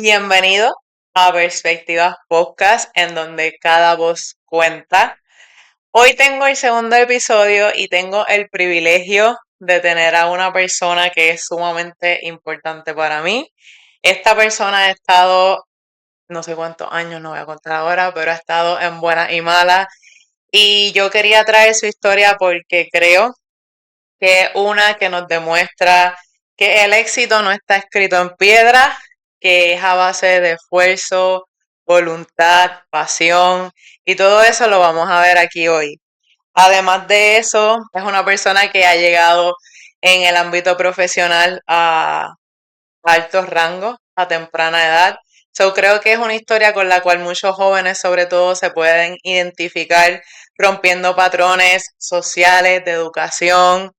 Bienvenido a Perspectivas Podcast, en donde cada voz cuenta. Hoy tengo el segundo episodio y tengo el privilegio de tener a una persona que es sumamente importante para mí. Esta persona ha estado, no sé cuántos años, no voy a contar ahora, pero ha estado en buenas y malas. Y yo quería traer su historia porque creo que es una que nos demuestra que el éxito no está escrito en piedra, que es a base de esfuerzo, voluntad, pasión, y todo eso lo vamos a ver aquí hoy. Además de eso, es una persona que ha llegado en el ámbito profesional a altos rangos a temprana edad. So, creo que es una historia con la cual muchos jóvenes, sobre todo, se pueden identificar rompiendo patrones sociales, de educación,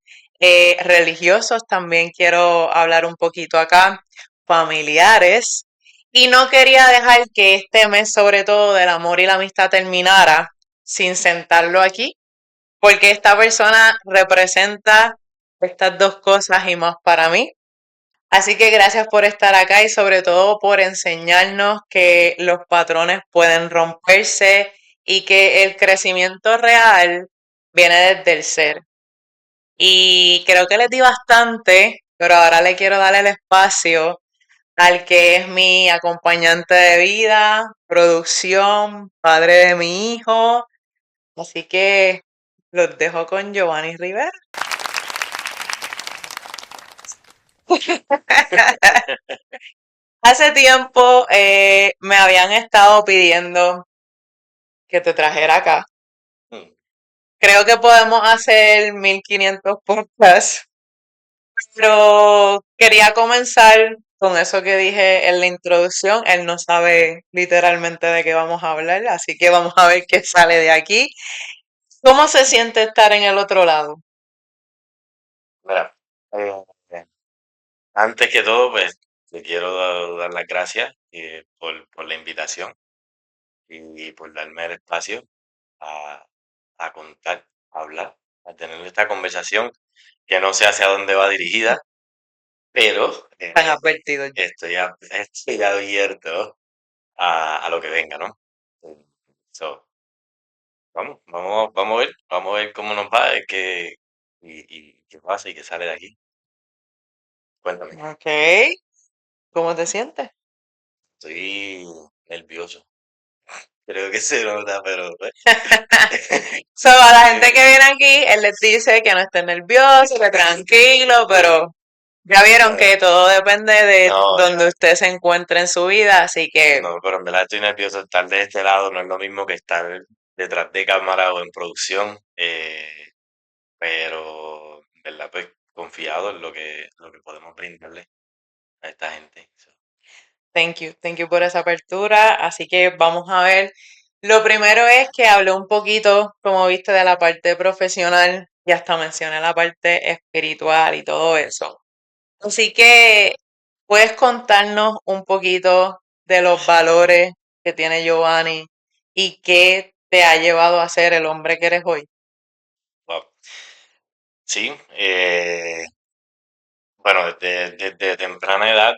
religiosos. También quiero hablar un poquito acá, familiares. Y no quería dejar que este mes, sobre todo del amor y la amistad, terminara sin sentarlo aquí, porque esta persona representa estas dos cosas y más para mí. Así que gracias por estar acá y sobre todo por enseñarnos que los patrones pueden romperse y que el crecimiento real viene desde el ser. Y creo que les di bastante, pero ahora le quiero dar el espacio al que es mi acompañante de vida, producción, padre de mi hijo. Así que los dejo con Giovanni Rivera. Hace tiempo me habían estado pidiendo que te trajera acá. Mm. Creo que podemos hacer 1500 podcasts, pero quería comenzar con eso que dije en la introducción. Él no sabe literalmente de qué vamos a hablar, así que vamos a ver qué sale de aquí. ¿Cómo se siente estar en el otro lado? Mira, eh, antes que todo, pues te quiero dar las gracias por la invitación y por darme el espacio a, a contar, a hablar, a tener esta conversación que no sé hacia dónde va dirigida, pero Tan advertido ya. estoy abierto a lo que venga, ¿no? So, vamos a ver cómo nos va, y qué pasa y qué sale de aquí. Cuéntame. Ok, ¿cómo te sientes? Estoy nervioso. Creo que se nota, pero pues. So, a la gente que eh, viene aquí, él les dice que no estén nerviosos, que tranquilo, pero ya vieron no, que todo depende de no, donde usted se encuentre en su vida, así que no, pero en verdad estoy nervioso. Estar de este lado no es lo mismo que estar detrás de cámara o en producción. Pero en verdad, pues confiado en lo que podemos brindarle a esta gente. So, thank you por esa apertura. Así que vamos a ver. Lo primero es que hablé un poquito, como viste, de la parte profesional y hasta mencioné la parte espiritual y todo eso. Así que, ¿puedes contarnos un poquito de los valores que tiene Giovanni y qué te ha llevado a ser el hombre que eres hoy? wow. Sí, bueno, desde temprana edad,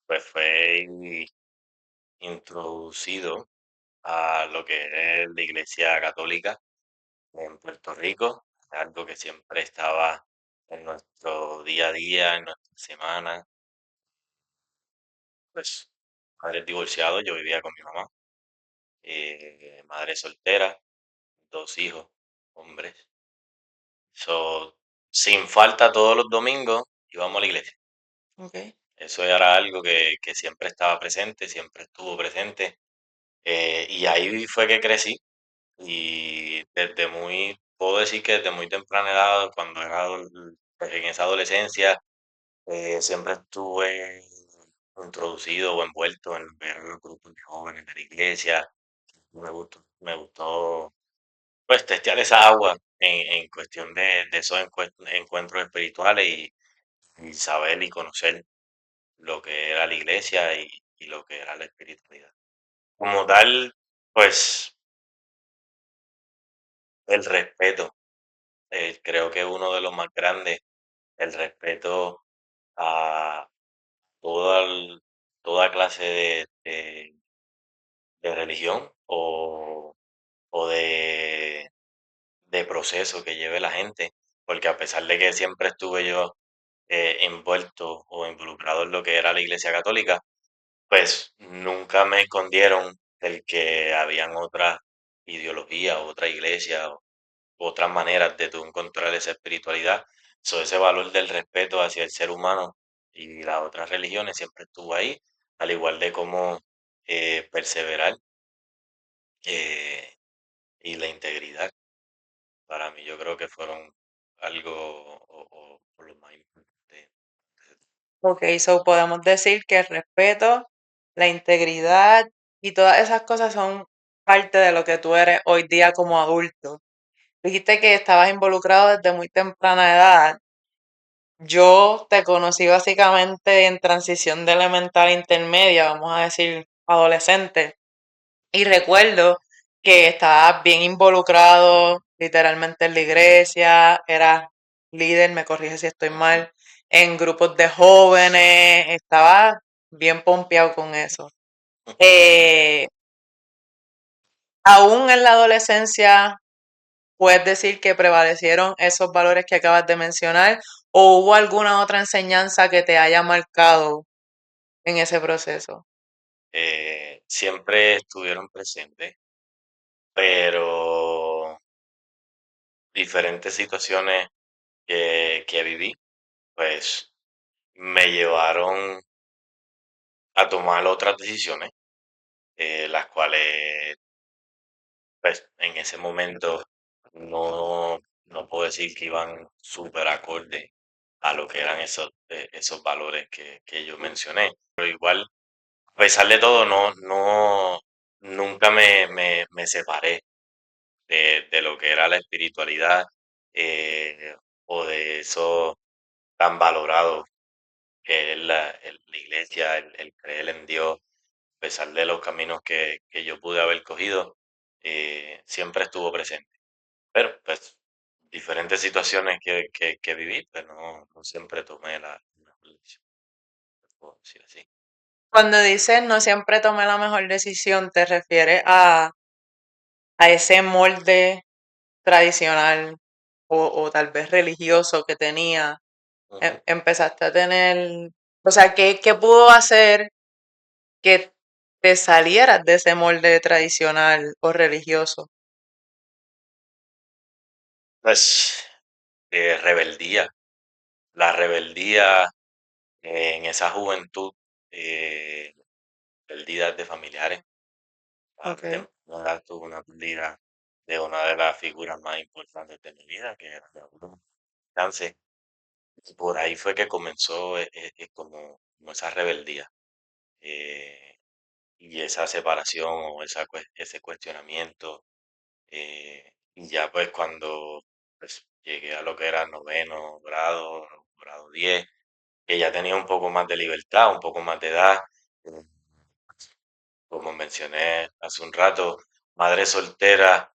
pues fue introducido a lo que es la Iglesia Católica en Puerto Rico, algo que siempre estaba en nuestro día a día, en nuestra semana. Pues, padres divorciados, yo vivía con mi mamá, madre soltera, dos hijos, hombres. So, sin falta todos los domingos íbamos a la iglesia. Okay. Eso era algo que siempre estaba presente, siempre estuvo presente. Y ahí fue que crecí. Y puedo decir que desde muy temprana edad, cuando pues, en esa adolescencia, siempre estuve introducido o envuelto en ver los grupos de jóvenes de la iglesia. Me gustó pues testear esa agua en cuestión de esos encuentros espirituales y saber y conocer lo que era la iglesia y lo que era la espiritualidad. Como tal, pues el respeto, creo que uno de los más grandes, el respeto a toda clase de religión o de proceso que lleve la gente, porque a pesar de que siempre estuve yo envuelto o involucrado en lo que era la Iglesia Católica, pues nunca me escondieron el que habían otras ideologías, otra iglesia, otras maneras de tú encontrar esa espiritualidad. Ese valor del respeto hacia el ser humano y las otras religiones siempre estuvo ahí, al igual de cómo perseverar eh, y la integridad. Para mí yo creo que fueron algo o lo más importante. Ok, so podemos decir que el respeto, la integridad y todas esas cosas son parte de lo que tú eres hoy día como adulto. Dijiste que estabas involucrado desde muy temprana edad. Yo te conocí básicamente en transición de elemental a intermedia, vamos a decir adolescente. Y recuerdo que estabas bien involucrado literalmente en la iglesia, eras líder, me corrige si estoy Ujú, mal, en grupos de jóvenes, estabas bien pompeado con eso. Eh, Aún en la adolescencia, ¿puedes decir que prevalecieron esos valores que acabas de mencionar o hubo alguna otra enseñanza que te haya marcado en ese proceso? siempre estuvieron presentes, pero diferentes situaciones que viví, pues me llevaron a tomar otras decisiones, las cuales, pues en ese momento no puedo decir que iban súper acorde a lo que eran esos valores que yo mencioné. Pero igual, a pesar de todo, nunca me separé de lo que era la espiritualidad eh, o de eso tan valorado que es la iglesia, el creer en Dios, a pesar de los caminos que yo pude haber cogido, siempre estuvo presente. Pero pues diferentes situaciones que viví, pues no siempre tomé la decisión, puedo decir así. Cuando dices no siempre tomé la mejor decisión, ¿te refieres a ese molde tradicional o tal vez religioso que tenía? Ujú. Empezaste a tener, o sea, ¿qué pudo hacer que te salieras de ese molde tradicional o religioso? Pues rebeldía, la rebeldía en esa juventud, eh, pérdidas de familiares. A Okay. temprana edad tuve una pérdida de una de las figuras más importantes de mi vida, que era mi abuelo. Entonces, por ahí fue que comenzó como esa rebeldía y esa separación o ese cuestionamiento. Y ya pues cuando pues, llegué a lo que era noveno grado, grado 10, que ya tenía un poco más de libertad, un poco más de edad, eh, como mencioné hace un rato, madre soltera,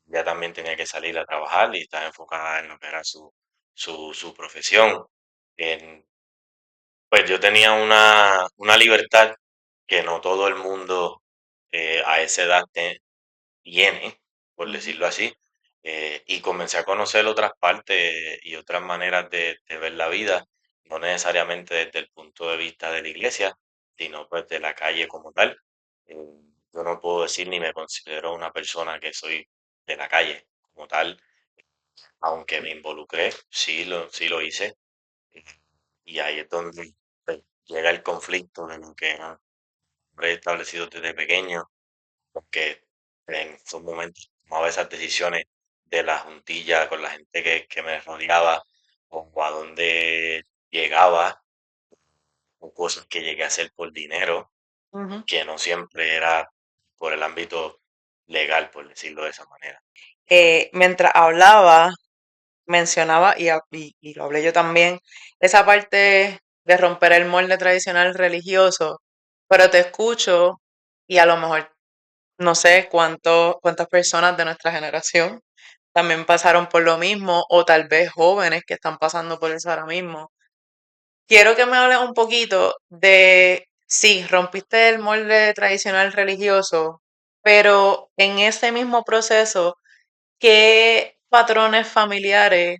ya también tenía que salir a trabajar y estaba enfocada en lo que era su profesión. En- pues yo tenía una libertad que no todo el mundo a esa edad tiene, por Ujú, decirlo así, y comencé a conocer otras partes y otras maneras de ver la vida, no necesariamente desde el punto de vista de la iglesia, sino pues de la calle como tal. Eh, yo no puedo decir ni me considero una persona que soy de la calle como tal, aunque me involucré, sí lo hice, y ahí es donde pues, llega el conflicto de lo que era preestablecido desde pequeño porque en esos momentos tomaba esas decisiones de la juntilla con la gente que me rodeaba, o a dónde llegaba, o cosas que llegué a hacer por dinero, ujú. que no siempre era por el ámbito legal, por decirlo de esa manera. Mientras hablaba, mencionaba, y lo hablé yo también, esa parte de romper el molde tradicional religioso, pero te escucho y a lo mejor no sé cuántas personas de nuestra generación también pasaron por lo mismo, o tal vez jóvenes que están pasando por eso ahora mismo. quiero que me hables un poquito de, sí, rompiste el molde tradicional religioso, pero en ese mismo proceso, ¿qué patrones familiares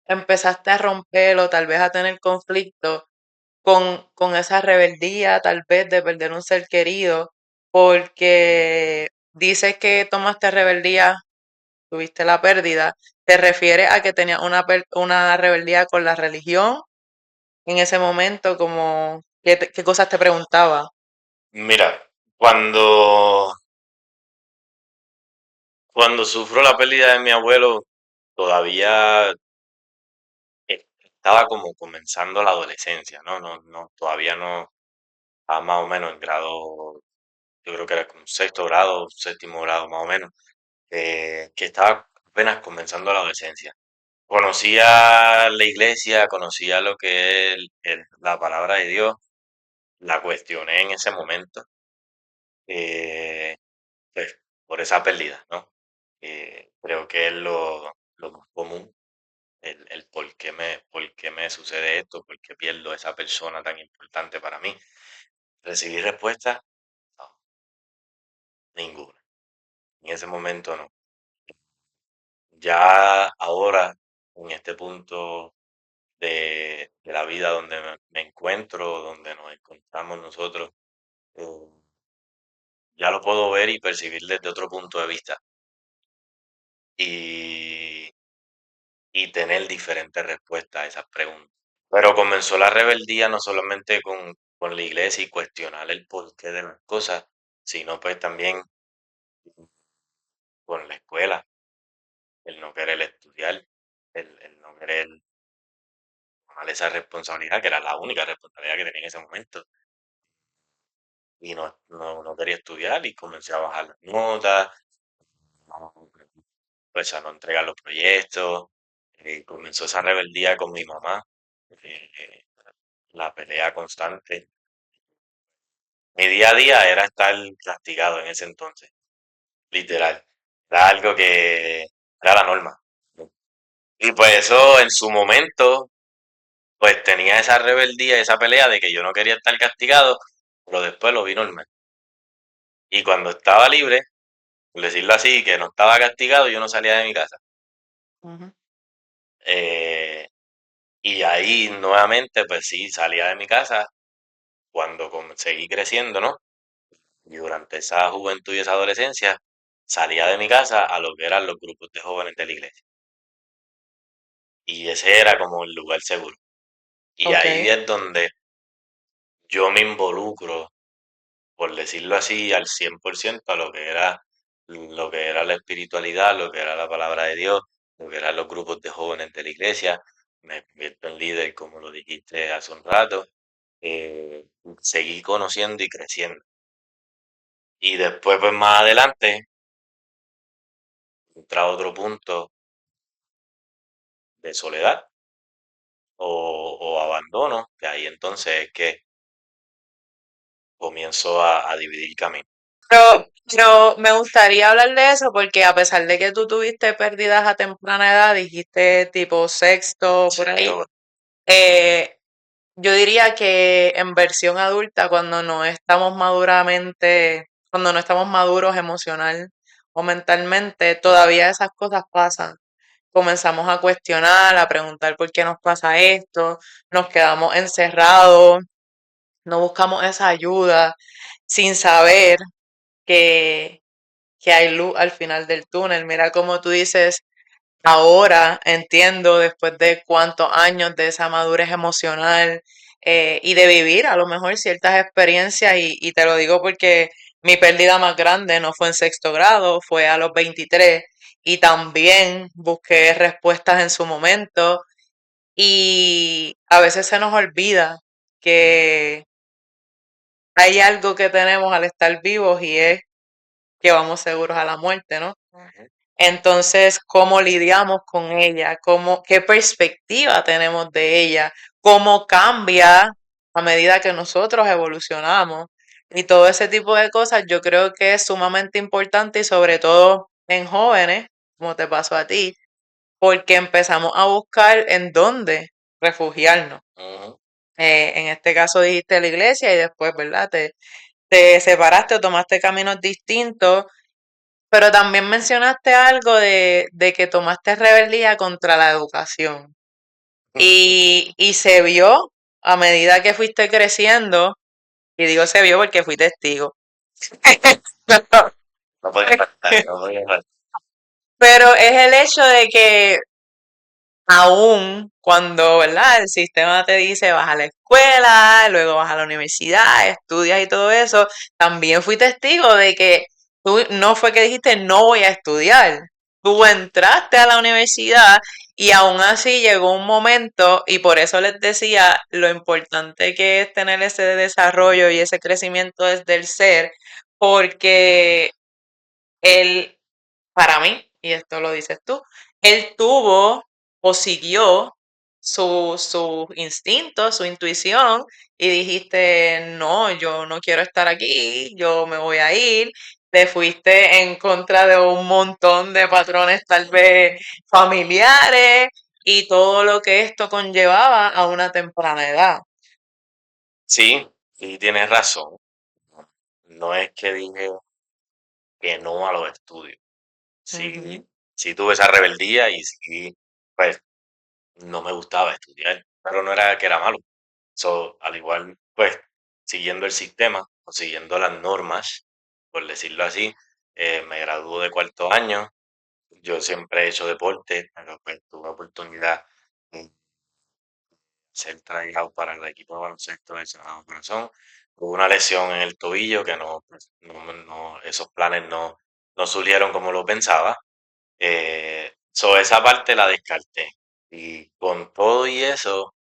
empezaste a romper o tal vez a tener conflicto con esa rebeldía, tal vez de perder un ser querido? Porque dices que tomaste rebeldía, tuviste la pérdida. ¿Te refieres a que tenías una rebeldía con la religión en ese momento? Como, ¿qué cosas te preguntaba? Mira, cuando, cuando sufro la pérdida de mi abuelo, todavía estaba como comenzando la adolescencia, ¿no? Todavía no estaba más o menos en grado, yo creo que era como sexto grado, séptimo grado más o menos, que estaba apenas comenzando la adolescencia. Conocía la iglesia, conocía lo que es la palabra de Dios, la cuestioné en ese momento, eh, pues, por esa pérdida, ¿no? Creo que es lo más común, el por qué me sucede esto, por qué pierdo a esa persona tan importante para mí. Recibí respuesta, no, ninguna. En ese momento no. Ya ahora, en este punto de la vida donde me encuentro, donde nos encontramos nosotros, eh, ya lo puedo ver y percibir desde otro punto de vista y, y tener diferentes respuestas a esas preguntas. Pero comenzó la rebeldía no solamente con la iglesia y cuestionar el porqué de las cosas, sino pues también con la escuela, el no querer estudiar, el no querer tomar esa responsabilidad, que era la única responsabilidad que tenía en ese momento. Y no quería estudiar y comencé a bajar las notas, no, pues a no entregar los proyectos, comenzó esa rebeldía con mi mamá, eh, la pelea constante. Mi día a día era estar castigado en ese entonces, literal. Era algo que era la norma. Y pues eso en su momento, pues tenía esa rebeldía, esa pelea de que yo no quería estar castigado, pero después lo vi normal. Y cuando estaba libre, por decirlo así, que no estaba castigado, yo no salía de mi casa. Ujú. Eh, y ahí nuevamente, pues sí, salía de mi casa cuando seguí creciendo, ¿no? Y durante esa juventud y esa adolescencia, salía de mi casa a lo que eran los grupos de jóvenes de la iglesia. Y ese era como el lugar seguro. Y Ok. ahí es donde yo me involucro, por decirlo así, al 100% a lo que era la espiritualidad, lo que era la palabra de Dios, lo que eran los grupos de jóvenes de la iglesia. Me convierto en líder, como lo dijiste hace un rato. Seguí conociendo y creciendo. Y después, pues más adelante, entra otro punto de soledad o abandono, que ahí entonces es que comienzo a dividir camino. Pero me gustaría hablar de eso porque a pesar de que tú tuviste pérdidas a temprana edad, dijiste tipo sexto, por ahí, Sexto, eh, yo diría que en versión adulta, cuando no estamos maduros emocional o mentalmente, todavía esas cosas pasan. Comenzamos a cuestionar, a preguntar por qué nos pasa esto, nos quedamos encerrados, no buscamos esa ayuda sin saber que, que hay luz al final del túnel. Mira cómo tú dices, ahora entiendo, después de cuántos años de esa madurez emocional y de vivir a lo mejor ciertas experiencias, y te lo digo porque mi pérdida más grande no fue en sexto grado, fue a los 23 y también busqué respuestas en su momento y a veces se nos olvida que hay algo que tenemos al estar vivos y es que vamos seguros a la muerte, ¿no? ujú, Entonces, ¿cómo lidiamos con ella? ¿Qué perspectiva tenemos de ella? ¿Cómo cambia a medida que nosotros evolucionamos? Y todo ese tipo de cosas yo creo que es sumamente importante y sobre todo en jóvenes, como te pasó a ti, porque empezamos a buscar en dónde refugiarnos. ujú. En este caso dijiste la iglesia y después, ¿verdad? Te separaste o tomaste caminos distintos, pero también mencionaste algo de que tomaste rebeldía contra la educación. Y se vio a medida que fuiste creciendo, y digo se vio porque fui testigo. No podía faltar, no podía faltar. Pero es el hecho de que aún cuando, ¿verdad? El sistema te dice vas a la escuela, luego vas a la universidad, estudias y todo eso, también fui testigo de que tú no fue que dijiste no voy a estudiar. Tú entraste a la universidad y aún así llegó un momento, y por eso les decía lo importante que es tener ese desarrollo y ese crecimiento desde el ser, porque él, para mí, y esto lo dices tú, él tuvo o siguió su instinto, su intuición, y dijiste, no, yo no quiero estar aquí, yo me voy a ir. Te fuiste en contra de un montón de patrones tal vez familiares y todo lo que esto conllevaba a una temprana edad. Sí, sí, tienes razón. No es que dije que no a los estudios. Ujú, Sí, sí tuve esa rebeldía y sí, pues no me gustaba estudiar, pero no era que era malo. So, al igual, pues, siguiendo el sistema o siguiendo las normas, por decirlo así, me graduó de cuarto año. Yo siempre he hecho deporte, pero pues tuve oportunidad de ser traído para el equipo de baloncesto de Sagrado Corazón. Tuve una lesión en el tobillo que no, pues, esos planes no surgieron como lo pensaba. Esa parte la descarté. Y con todo y eso,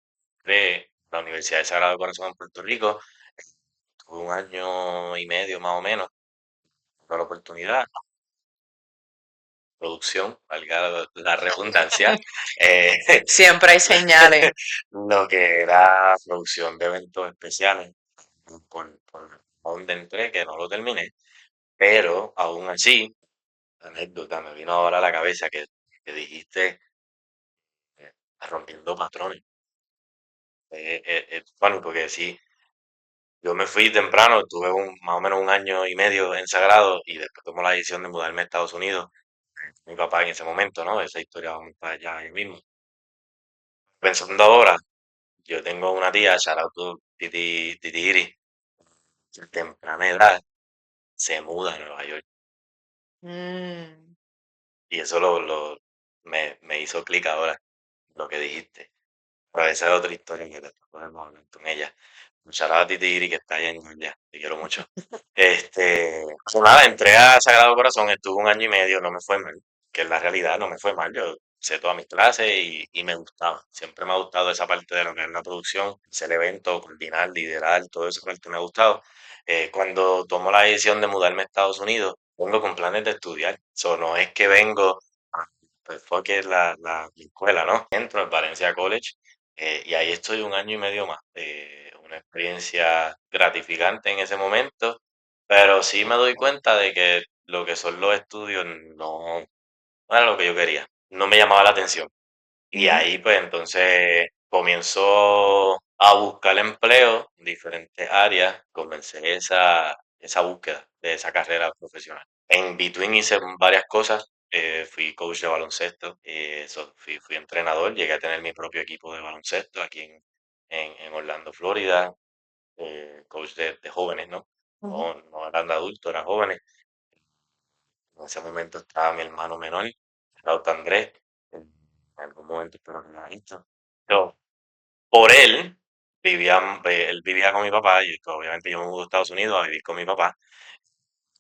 de la Universidad de Sagrado Corazón en Puerto Rico, tuve un año y medio más o menos, tuve la oportunidad, producción, valga la redundancia, eh, siempre hay señales. lo que era producción de eventos especiales, por donde entré, que no lo terminé, pero aún así, anécdota, me vino ahora a la cabeza que dijiste eh, rompiendo patrones. Bueno, porque sí, yo me fui temprano, tuve más o menos un año y medio en Sagrado y después tomé la decisión de mudarme a Estados Unidos. Mi papá en ese momento, ¿no? Esa historia vamos para allá ahí mismo. Pensando ahora, yo tengo una tía, shout out to Titi Iris, que a temprana edad se muda a Nueva York. Mm. Y eso me hizo clic ahora, lo que dijiste. Pero esa es otra historia que después podemos hablar con ella. Un shout out a Titi Iris que está allá en Georgia, te quiero mucho. Pues nada, entré a Sagrado Corazón, estuve un año y medio, no me fue mal, que es la realidad, no me fue mal, yo sé todas mis clases y me gustaba, siempre me ha gustado esa parte de lo que es la producción, ser evento, coordinar, liderar, todo esa parte me ha gustado. Cuando tomo la decisión de mudarme a Estados Unidos, vengo con planes de estudiar, no es que vengo, pues fue que mi escuela, ¿no? Entro en Valencia College y ahí estoy un año y medio más, una experiencia gratificante en ese momento, pero sí me doy cuenta de que lo que son los estudios no era lo que yo quería, no me llamaba la atención. Y Ujú. ahí pues entonces comienzo a buscar empleo en diferentes áreas, comencé esa búsqueda de esa carrera profesional. En between hice varias cosas, fui coach de baloncesto, fui entrenador, llegué a tener mi propio equipo de baloncesto aquí en Orlando, Florida, coach de jóvenes, ¿no? Ujú. No eran de adultos, eran jóvenes. En ese momento estaba mi hermano menor, Raúl Andrés. En algún momento espero que lo haya visto. Yo, por él vivía con mi papá, y obviamente yo me mudé a Estados Unidos a vivir con mi papá.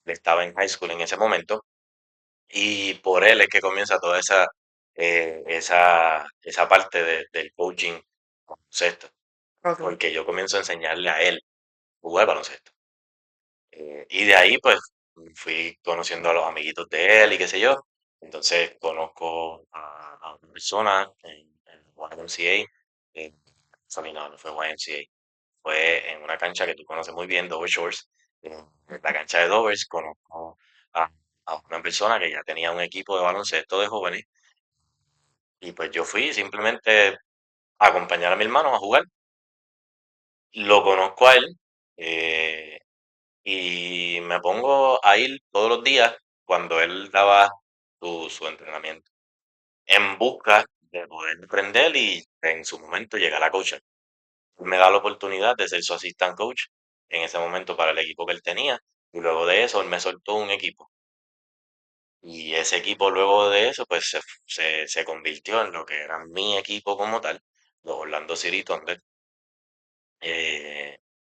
Él estaba en high school en ese momento. Y por él es que comienza toda esa parte del coaching baloncesto. Ok. Porque yo comienzo a enseñarle a él jugar baloncesto. Y de ahí, pues, fui conociendo a los amiguitos de él y qué sé yo. Entonces, conozco a una persona en YMCA. Sorry, no fue YMCA. Fue en una cancha que tú conoces muy bien, Dover Shores. En la cancha de Dover conozco a, a una persona que ya tenía un equipo de baloncesto de jóvenes. Y pues yo fui simplemente a acompañar a mi hermano a jugar. Lo conozco a él, eh, y me pongo a ir todos los días cuando él daba su entrenamiento, en busca de poder aprender y en su momento llegar a coach. Me da la oportunidad de ser su assistant coach en ese momento para el equipo que él tenía, y luego de eso él me soltó un equipo. Y ese equipo luego de eso pues se convirtió en lo que era mi equipo como tal, los Orlando City Thunder.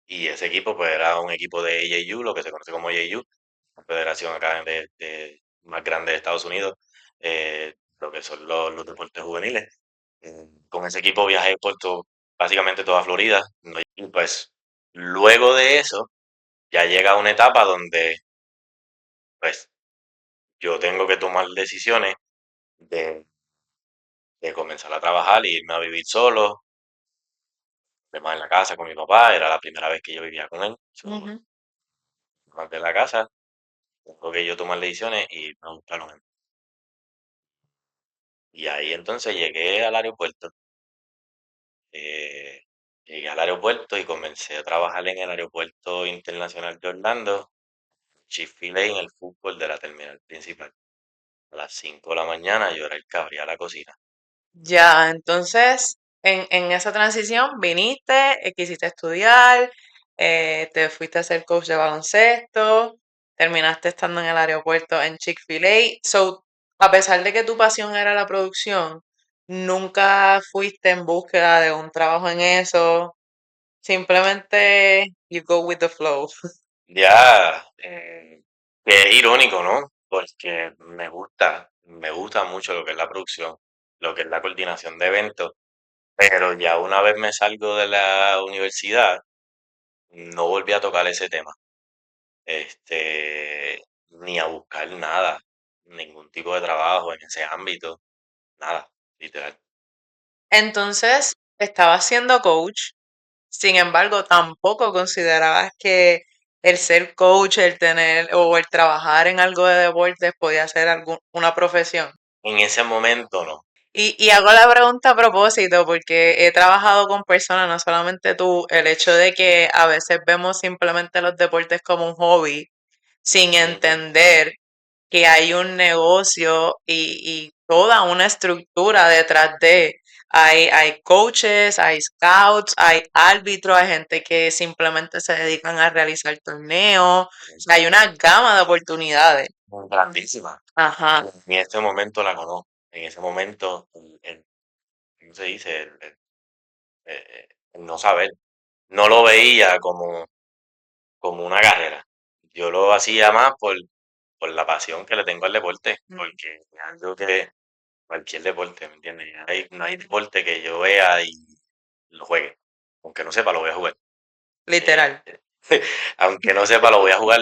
Y ese equipo pues era un equipo de AAU, lo que se conoce como AAU, la federación acá más grande de Estados Unidos, lo que son los deportes juveniles. Con ese equipo viajé por básicamente toda Florida. Y pues luego de eso ya llega una etapa donde pues yo tengo que tomar decisiones de, de comenzar a trabajar e irme a vivir solo, además en la casa con mi papá, era la primera vez que yo vivía con él, Ujú. más de la casa, tengo que yo tomar decisiones y irme a buscarlo. Y ahí entonces eh, llegué al aeropuerto y comencé a trabajar en el aeropuerto internacional de Orlando, Chick-fil-A en el fútbol de la terminal principal. A las 5 de la mañana yo era el que abría la cocina. Ya, entonces en esa transición viniste, quisiste estudiar, te fuiste a ser coach de baloncesto, terminaste estando en el aeropuerto en Chick-fil-A. So, a pesar de que tu pasión era la producción, nunca fuiste en búsqueda de un trabajo en eso, simplemente you go with the flow. Ya, que es irónico, ¿no? Porque me gusta mucho lo que es la producción, lo que es la coordinación de eventos, pero ya una vez me salgo de la universidad, no volví a tocar ese tema, ni a buscar nada, ningún tipo de trabajo en ese ámbito, nada, literal. Entonces, estabas siendo coach. Sin embargo, tampoco considerabas que el ser coach, el tener o el trabajar en algo de deportes podía ser una profesión. En ese momento no, Y hago la pregunta a propósito porque he trabajado con personas, no solamente tú, el hecho de que a veces vemos simplemente los deportes como un hobby, sin ujú, entender que hay un negocio y toda una estructura detrás de. Hay coaches, hay scouts, hay árbitros, hay gente que simplemente se dedican a realizar torneos. O sea, hay una gama de oportunidades. grandísima. Ajá, En este momento la conozco, en ese momento, ¿cómo se dice? El no saber. No lo veía como una carrera. Yo lo hacía más por la pasión que le tengo al deporte, porque es algo que cualquier deporte, ¿me entiendes? No hay deporte que yo vea y lo juegue. Aunque no sepa, lo voy a jugar. Eh, literal. aunque no sepa, lo voy a jugar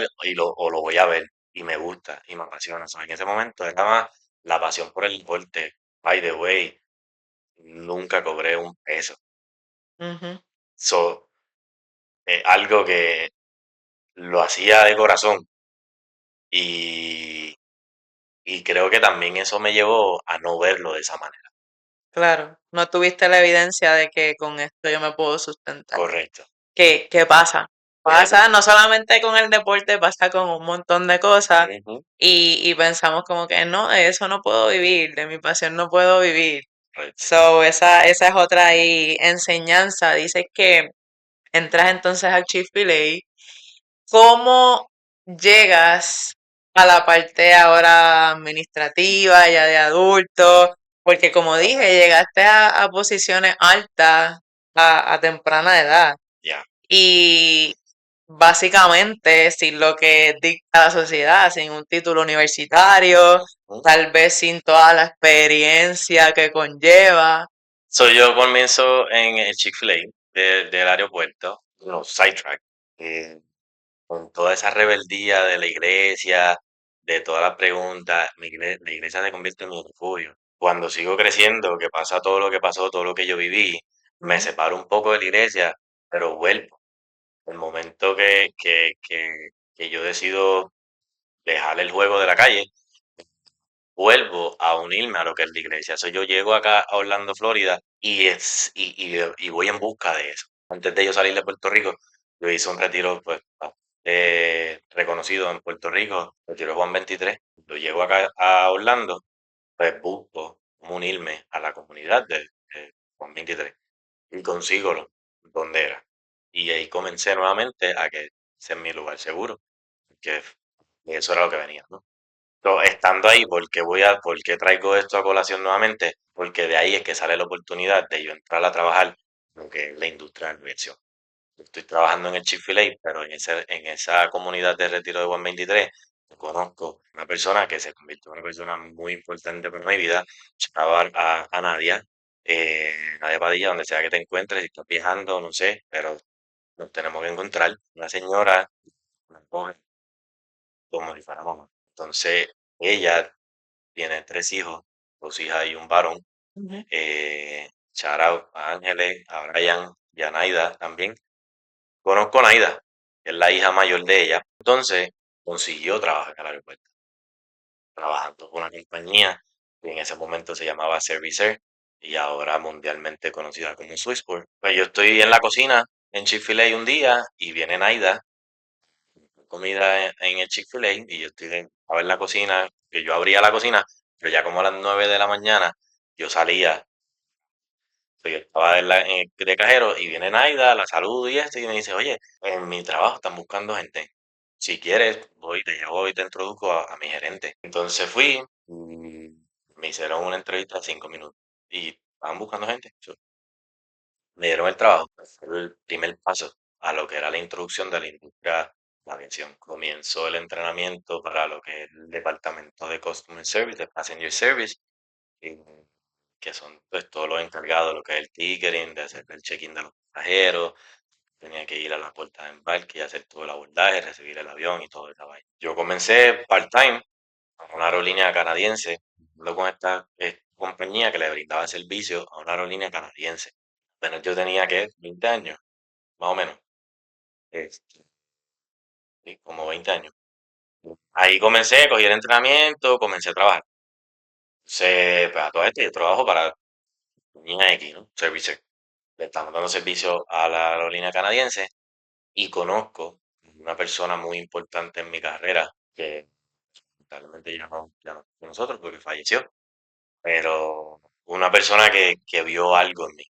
o lo voy a ver. Y me gusta y me apasiona. O sea, en ese momento era más la pasión por el deporte. By the way, nunca cobré un peso. Ujú, So, algo que lo hacía de corazón y, y creo que también eso me llevó a no verlo de esa manera. claro, no tuviste la evidencia de que con esto yo me puedo sustentar. Correcto. ¿Qué pasa? Ujú, Pasa no solamente con el deporte, pasa con un montón de cosas ujú, y pensamos como que no, de eso no puedo vivir, de mi pasión no puedo vivir. correcto. So, esa es otra ahí enseñanza. Dices que entras entonces al Chick-fil-A. ¿Cómo llegas a la parte ahora administrativa, ya de adulto? Porque como dije, llegaste a posiciones altas a temprana edad. Ya. Y básicamente, sin lo que dicta la sociedad, sin un título universitario, Ujú. tal vez sin toda la experiencia que conlleva. So, yo comienzo en el Chick-fil-A del aeropuerto, los sidetrack, eh, con toda esa rebeldía de la iglesia, de todas las preguntas, la iglesia se convierte en mi refugio. Cuando sigo creciendo, que pasa todo lo que pasó, todo lo que yo viví, me Ujú. separo un poco de la iglesia, pero vuelvo. El momento que yo decido dejar el juego de la calle, vuelvo a unirme a lo que es la iglesia. So, yo llego acá a Orlando, Florida, y voy en busca de eso. antes de yo salir de Puerto Rico, yo hice un retiro pues reconocido en Puerto Rico, retiro Juan 23. Yo llego acá a Orlando, pues busco cómo unirme a la comunidad de Juan 23 y consigo donde era. Y ahí comencé nuevamente a que ese es mi lugar seguro, que eso era lo que venía, ¿no? Estando ahí, por qué traigo esto a colación nuevamente? Porque de ahí es que sale la oportunidad de yo entrar a trabajar en lo que es la industria de la aviación. Yo estoy trabajando en el Chick-fil-A, pero en esa comunidad de retiro de Juan 23, conozco una persona que se convirtió en una persona muy importante para mi vida. Llamaba a Nadia, Nadia Padilla, donde sea que te encuentres, si estás viajando, no sé, pero nos tenemos que encontrar. Una señora, una joven, como si fuera mamá. Entonces, ella tiene tres hijos, dos hijas y un varón. Ujú. Shout out a Ángeles, a Brian y a Naida también. Conozco a Naida, que es la hija mayor de ella. Entonces, consiguió trabajar en el aeropuerto, trabajando con una compañía que en ese momento se llamaba Servicer y ahora mundialmente conocida como Swissport. Pues yo estoy en la cocina en Chick-fil-A un día y viene Naida, comida en el Chick-fil-A y yo estoy a ver la cocina, que yo abría la cocina, pero ya como a las 9 de la mañana yo salía. Yo estaba de cajero y viene Naida, la saludo y esto, y me dice, oye, en mi trabajo están buscando gente. Si quieres, voy, te llevo y te introduzco a mi gerente. Entonces fui, me hicieron una entrevista de 5 minutos y estaban buscando gente. Me dieron el trabajo. Fue el primer paso a lo que era la introducción de la industria de la aviación. Comienzo el entrenamiento para lo que es el departamento de Customer Service, de Passenger Service, que son pues todos los encargados de lo que es el ticketing, de hacer el check-in de los pasajeros, tenía que ir a la puerta de embarque y hacer todo el abordaje, recibir el avión y todo esa vaina. Yo comencé part-time a una aerolínea canadiense, con esta compañía que le brindaba servicio a una aerolínea canadiense. Bueno, yo tenía que 20 años, más o menos, este, sí, como 20 años. Ahí comencé, cogí el entrenamiento, comencé a trabajar. Pues, a todo esto yo trabajo para compañía X, ¿no? Service. Le estamos dando servicio a la aerolínea canadiense y conozco una persona muy importante en mi carrera que lamentablemente ya no está con nosotros porque falleció, pero una persona que vio algo en mí,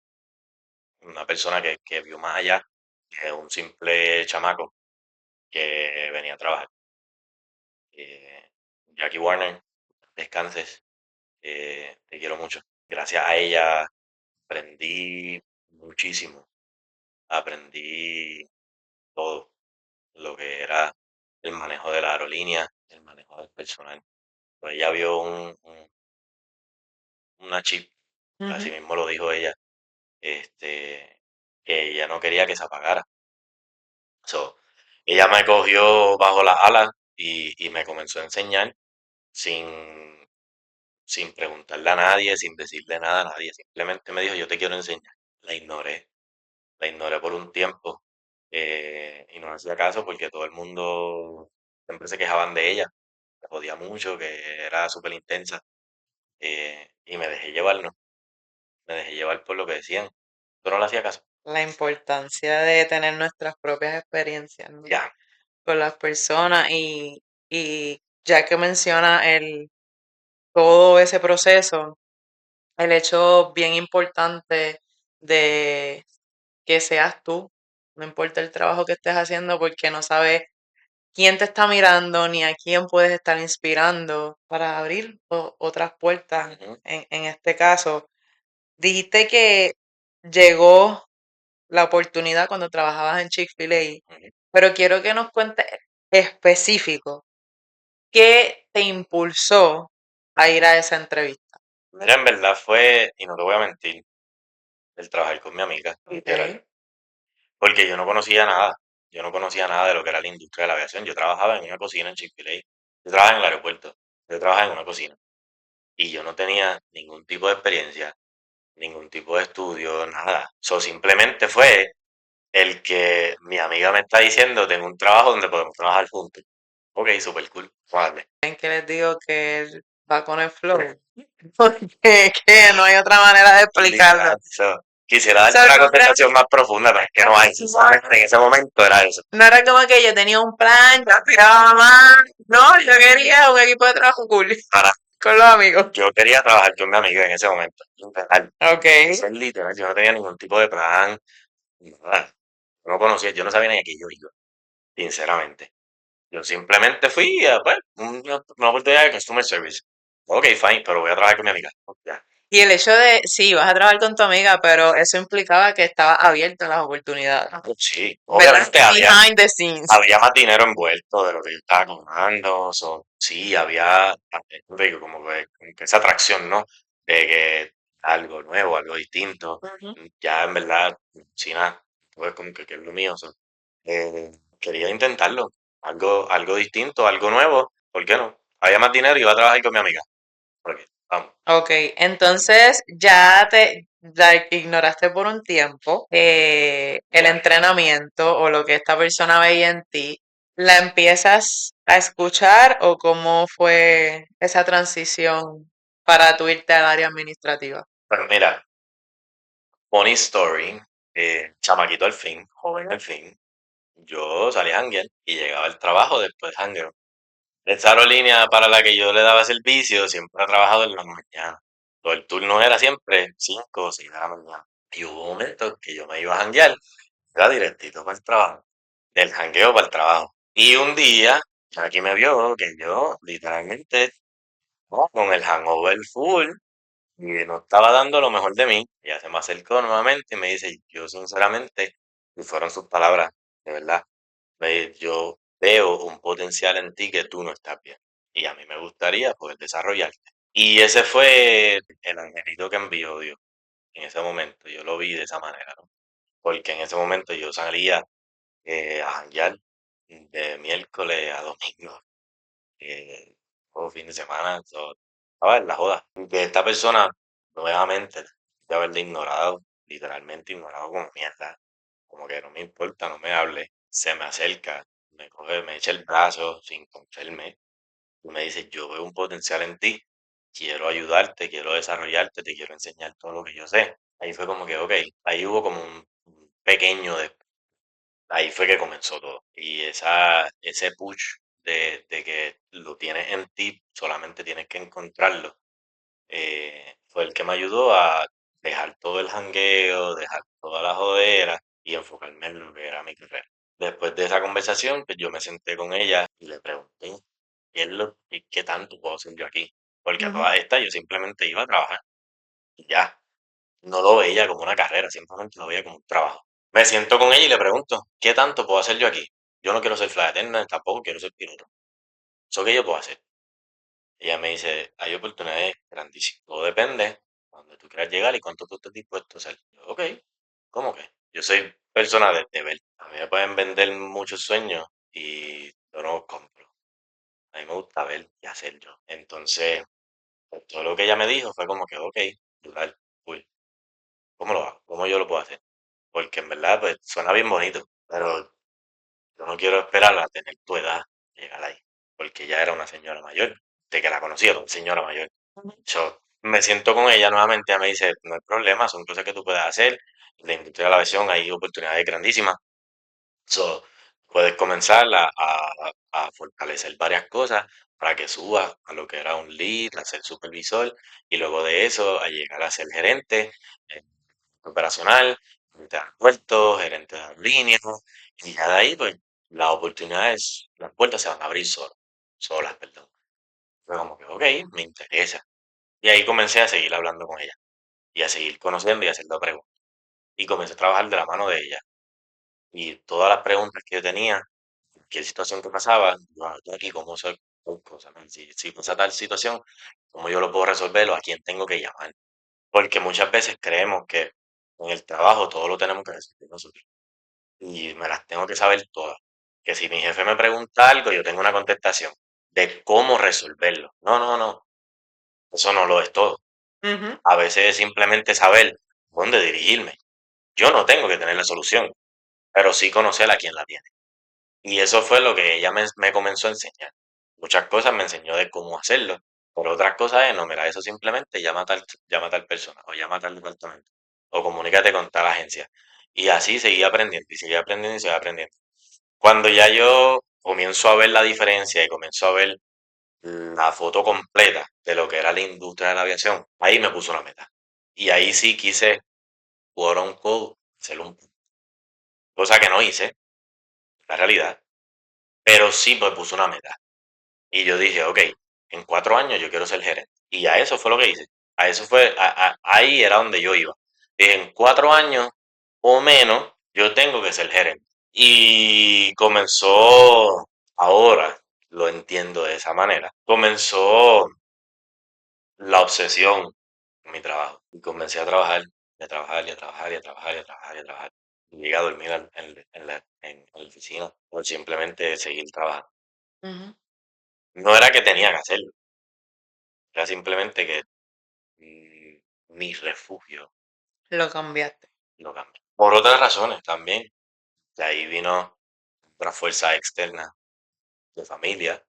una persona que vio más allá que un simple chamaco que venía a trabajar. Jackie Warner, descanses, te quiero mucho. Gracias a ella aprendí muchísimo, aprendí todo lo que era el manejo de la aerolínea, el manejo del personal. Pues ella vio una chip, así Ujú. mismo lo dijo ella, que ella no quería que se apagara. So, ella me cogió bajo las alas y me comenzó a enseñar sin, sin preguntarle a nadie, sin decirle nada a nadie. Simplemente me dijo, yo te quiero enseñar. La ignoré, la ignoré por un tiempo y no hacía caso porque todo el mundo siempre se quejaban de ella, que jodía mucho, que era súper intensa y me dejé llevar, ¿no? Me dejé llevar por lo que decían. Yo no le hacía caso. La importancia de tener nuestras propias experiencias, ¿no? Ya. Con las personas y ya que menciona todo ese proceso, el hecho bien importante de que seas tú, no importa el trabajo que estés haciendo, porque no sabes quién te está mirando ni a quién puedes estar inspirando para abrir otras puertas. Ujú, En este caso, dijiste que llegó la oportunidad cuando trabajabas en Chick-fil-A, ujú. pero quiero que nos cuentes específico qué te impulsó a ir a esa entrevista. Mira, en verdad fue, y no te voy a mentir, el trabajar con mi amiga, literal. Ok. Porque yo no conocía nada. Yo no conocía nada de lo que era la industria de la aviación. Yo trabajaba en una cocina en Chick-fil-A. Yo trabajaba en el aeropuerto. Yo trabajaba en una cocina. Y yo no tenía ningún tipo de experiencia, ningún tipo de estudio, nada. Eso simplemente fue el que mi amiga me está diciendo, tengo un trabajo donde podemos trabajar juntos. Ok, super cool. Vale. En que les digo que él va con el flow, porque es que no hay otra manera de explicarlo. Literal, so. Quisiera darte So, una no era, contestación más profunda, pero es que no hay. Sinceramente, en ese momento era eso. no era como que yo tenía un plan, yo aspiraba más. No, yo quería un equipo de trabajo cool Para, con los amigos. yo quería trabajar con mi amiga en ese momento. Literal. Ok. Eso es literal. Yo no tenía ningún tipo de plan. Nada. No conocía, yo no sabía ni a qué yo iba, sinceramente. Yo simplemente fui a, pues, una oportunidad de customer service. Ok, fine, pero voy a trabajar con mi amiga. Ya. Y el hecho de, sí, vas a trabajar con tu amiga, pero eso implicaba que estaba abierto a las oportunidades, Pues sí, ¿verdad? obviamente Behind the scenes. había más dinero envuelto de lo que yo estaba cobrando. Sí, había digo, como que esa atracción, ¿no? De que algo nuevo, algo distinto. Ujú. Ya en verdad, sin nada, pues como que es lo mío. Quería intentarlo. Algo distinto, algo nuevo. ¿Por qué no? Había más dinero y iba a trabajar con mi amiga. Porque, vamos. Ok, entonces ya te ignoraste por un tiempo el Ya. entrenamiento o lo que esta persona veía en ti. ¿La empiezas a escuchar o cómo fue esa transición para tu irte al área administrativa? Pero mira, funny story. Chamaquito al fin, joven al fin. Yo salí a janguear y llegaba al trabajo después de jangueo. Esta aerolínea para la que yo le daba servicio siempre ha trabajado en las mañanas. Todo el turno era siempre 5 o 6 de la mañana. Y hubo momentos que yo me iba a janguear, era directito para el trabajo, del jangueo para el trabajo. Y un día, aquí me vio que yo literalmente, ¿no? Con el hangover full y no estaba dando lo mejor de mí. Ella se me acercó nuevamente y me dice, yo sinceramente, y fueron sus palabras, de verdad. Yo veo un potencial en ti que tú no estás bien. Y a mí me gustaría poder desarrollarte. Y ese fue el angelito que envió Dios en ese momento. Yo lo vi de esa manera, ¿no? Porque en ese momento yo salía a janguear de miércoles a domingo, eh, todo fin de semana, estaba en la joda. Que esta persona, nuevamente, de haberle ignorado, literalmente ignorado como mierda, como que no me importa, no me hable, se me acerca, me coge, me echa el brazo sin conocerme y me dice, yo veo un potencial en ti, quiero ayudarte, quiero desarrollarte, te quiero enseñar todo lo que yo sé. Ahí fue como que, ok, ahí hubo como un pequeño, ahí fue que comenzó todo. Y ese push de que lo tienes en ti, solamente tienes que encontrarlo, fue el que me ayudó a dejar todo el jangueo, dejar toda la jodera y enfocarme en lo que era mi carrera. Después de esa conversación, pues yo me senté con ella y le pregunté, ¿qué tanto puedo hacer yo aquí? Porque a Ujú. todas estas yo simplemente iba a trabajar y ya. No lo veía como una carrera, simplemente lo veía como un trabajo. Me siento con ella y le pregunto, ¿qué tanto puedo hacer yo aquí? Yo no quiero ser flight attendant, tampoco quiero ser piloto. ¿Eso qué yo puedo hacer? Ella me dice, hay oportunidades grandísimas. Todo depende de donde tú quieras llegar y cuánto tú estés dispuesto a hacer. Yo, ok, ¿cómo que? Yo soy persona de ver. A mí me pueden vender muchos sueños y yo no los compro. A mí me gusta ver y hacer yo. Entonces, pues, todo lo que ella me dijo fue como que, ok, brutal, cool. ¿Cómo lo hago? ¿Cómo yo lo puedo hacer? Porque en verdad, pues suena bien bonito, pero yo no quiero esperar a tener tu edad llegar ahí. Porque ya era una señora mayor, de que la conocía, una señora mayor. Yo me siento con ella nuevamente, ella me dice, no hay problema, son cosas que tú puedes hacer. En la industria de la aviación hay oportunidades grandísimas. So, puedes comenzar a fortalecer varias cosas para que subas a lo que era un lead, a ser supervisor, y luego de eso a llegar a ser gerente operacional, gerente de aeropuertos, gerente de aerolíneas, y ya de ahí, pues, las oportunidades, las puertas se van a abrir solas, perdón. Fue como que, ok, me interesa. Y ahí comencé a seguir hablando con ella y a seguir conociendo y haciendo preguntas. Y comencé a trabajar de la mano de ella. Y todas las preguntas que yo tenía, qué situación que pasaba, yo aquí, ¿cómo soy? Cosa, ¿no? Si pasa tal situación, ¿cómo yo lo puedo resolver o a quién tengo que llamar? Porque muchas veces creemos que en el trabajo todo lo tenemos que resolver nosotros. Y me las tengo que saber todas. Que si mi jefe me pregunta algo, yo tengo una contestación de cómo resolverlo. No, no, no. Eso no lo es todo. Ujú. A veces es simplemente saber dónde dirigirme. Yo no tengo que tener la solución, pero sí conocer a quién la tiene. Y eso fue lo que ella me comenzó a enseñar. Muchas cosas me enseñó de cómo hacerlo, pero otras cosas es, no, mira, eso simplemente llama a tal persona o llama a tal departamento. o comunícate con tal agencia. Y así seguía aprendiendo y seguía aprendiendo y seguía aprendiendo. Cuando ya yo comienzo a ver la diferencia y comienzo a ver la foto completa de lo que era la industria de la aviación, ahí me puso una meta. Y ahí sí quise, quote unquote, hacer un, cosa que no hice, la realidad, pero sí me puso una meta. Y yo dije, ok, en 4 años yo quiero ser gerente. Y a eso fue lo que hice. A eso fue, ahí era donde yo iba. Dije, en 4 años o menos, yo tengo que ser gerente. Y comenzó, ahora lo entiendo de esa manera, comenzó la obsesión con mi trabajo. Y comencé a trabajar, y a trabajar, y a trabajar, y a trabajar, y a trabajar, y a trabajar. Y llegué a dormir en la oficina, o simplemente seguir trabajando. Ujú. No era que tenía que hacerlo, era simplemente que mi refugio Lo cambiaste. lo cambió. Por otras razones también. De ahí vino otra fuerza externa de familia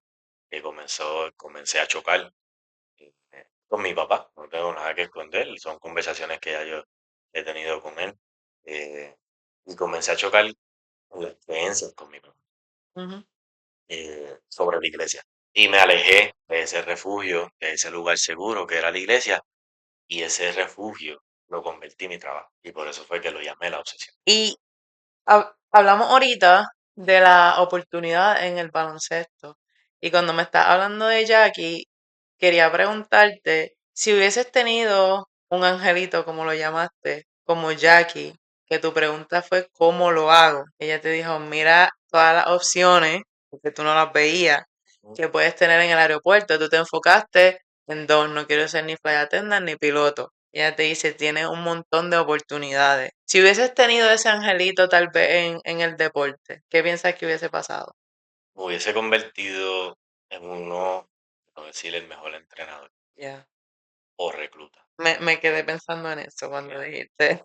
que comencé a chocar con mi papá. No tengo nada que esconder, son conversaciones que ya yo he tenido con él. eh, y comencé a chocar con las creencias con mi papá Ujú. sobre la iglesia. Y me alejé de ese refugio, de ese lugar seguro que era la iglesia, y ese refugio lo convertí en mi trabajo. Y por eso fue que lo llamé la obsesión. Y hablamos ahorita de la oportunidad en el baloncesto. Y cuando me estás hablando de Jackie, quería preguntarte si hubieses tenido un angelito, como lo llamaste, como Jackie, que tu pregunta fue ¿cómo lo hago? Ella te dijo, mira todas las opciones, porque tú no las veías, que puedes tener en el aeropuerto. Tú te enfocaste en dos, no quiero ser ni flight attendant ni piloto. Ella te dice, tienes un montón de oportunidades. Si hubieses tenido ese angelito tal vez en el deporte, ¿qué piensas que hubiese pasado? Me hubiese convertido en uno, no decir el mejor entrenador Ya. o recluta. Me quedé pensando en eso cuando Ya, dijiste.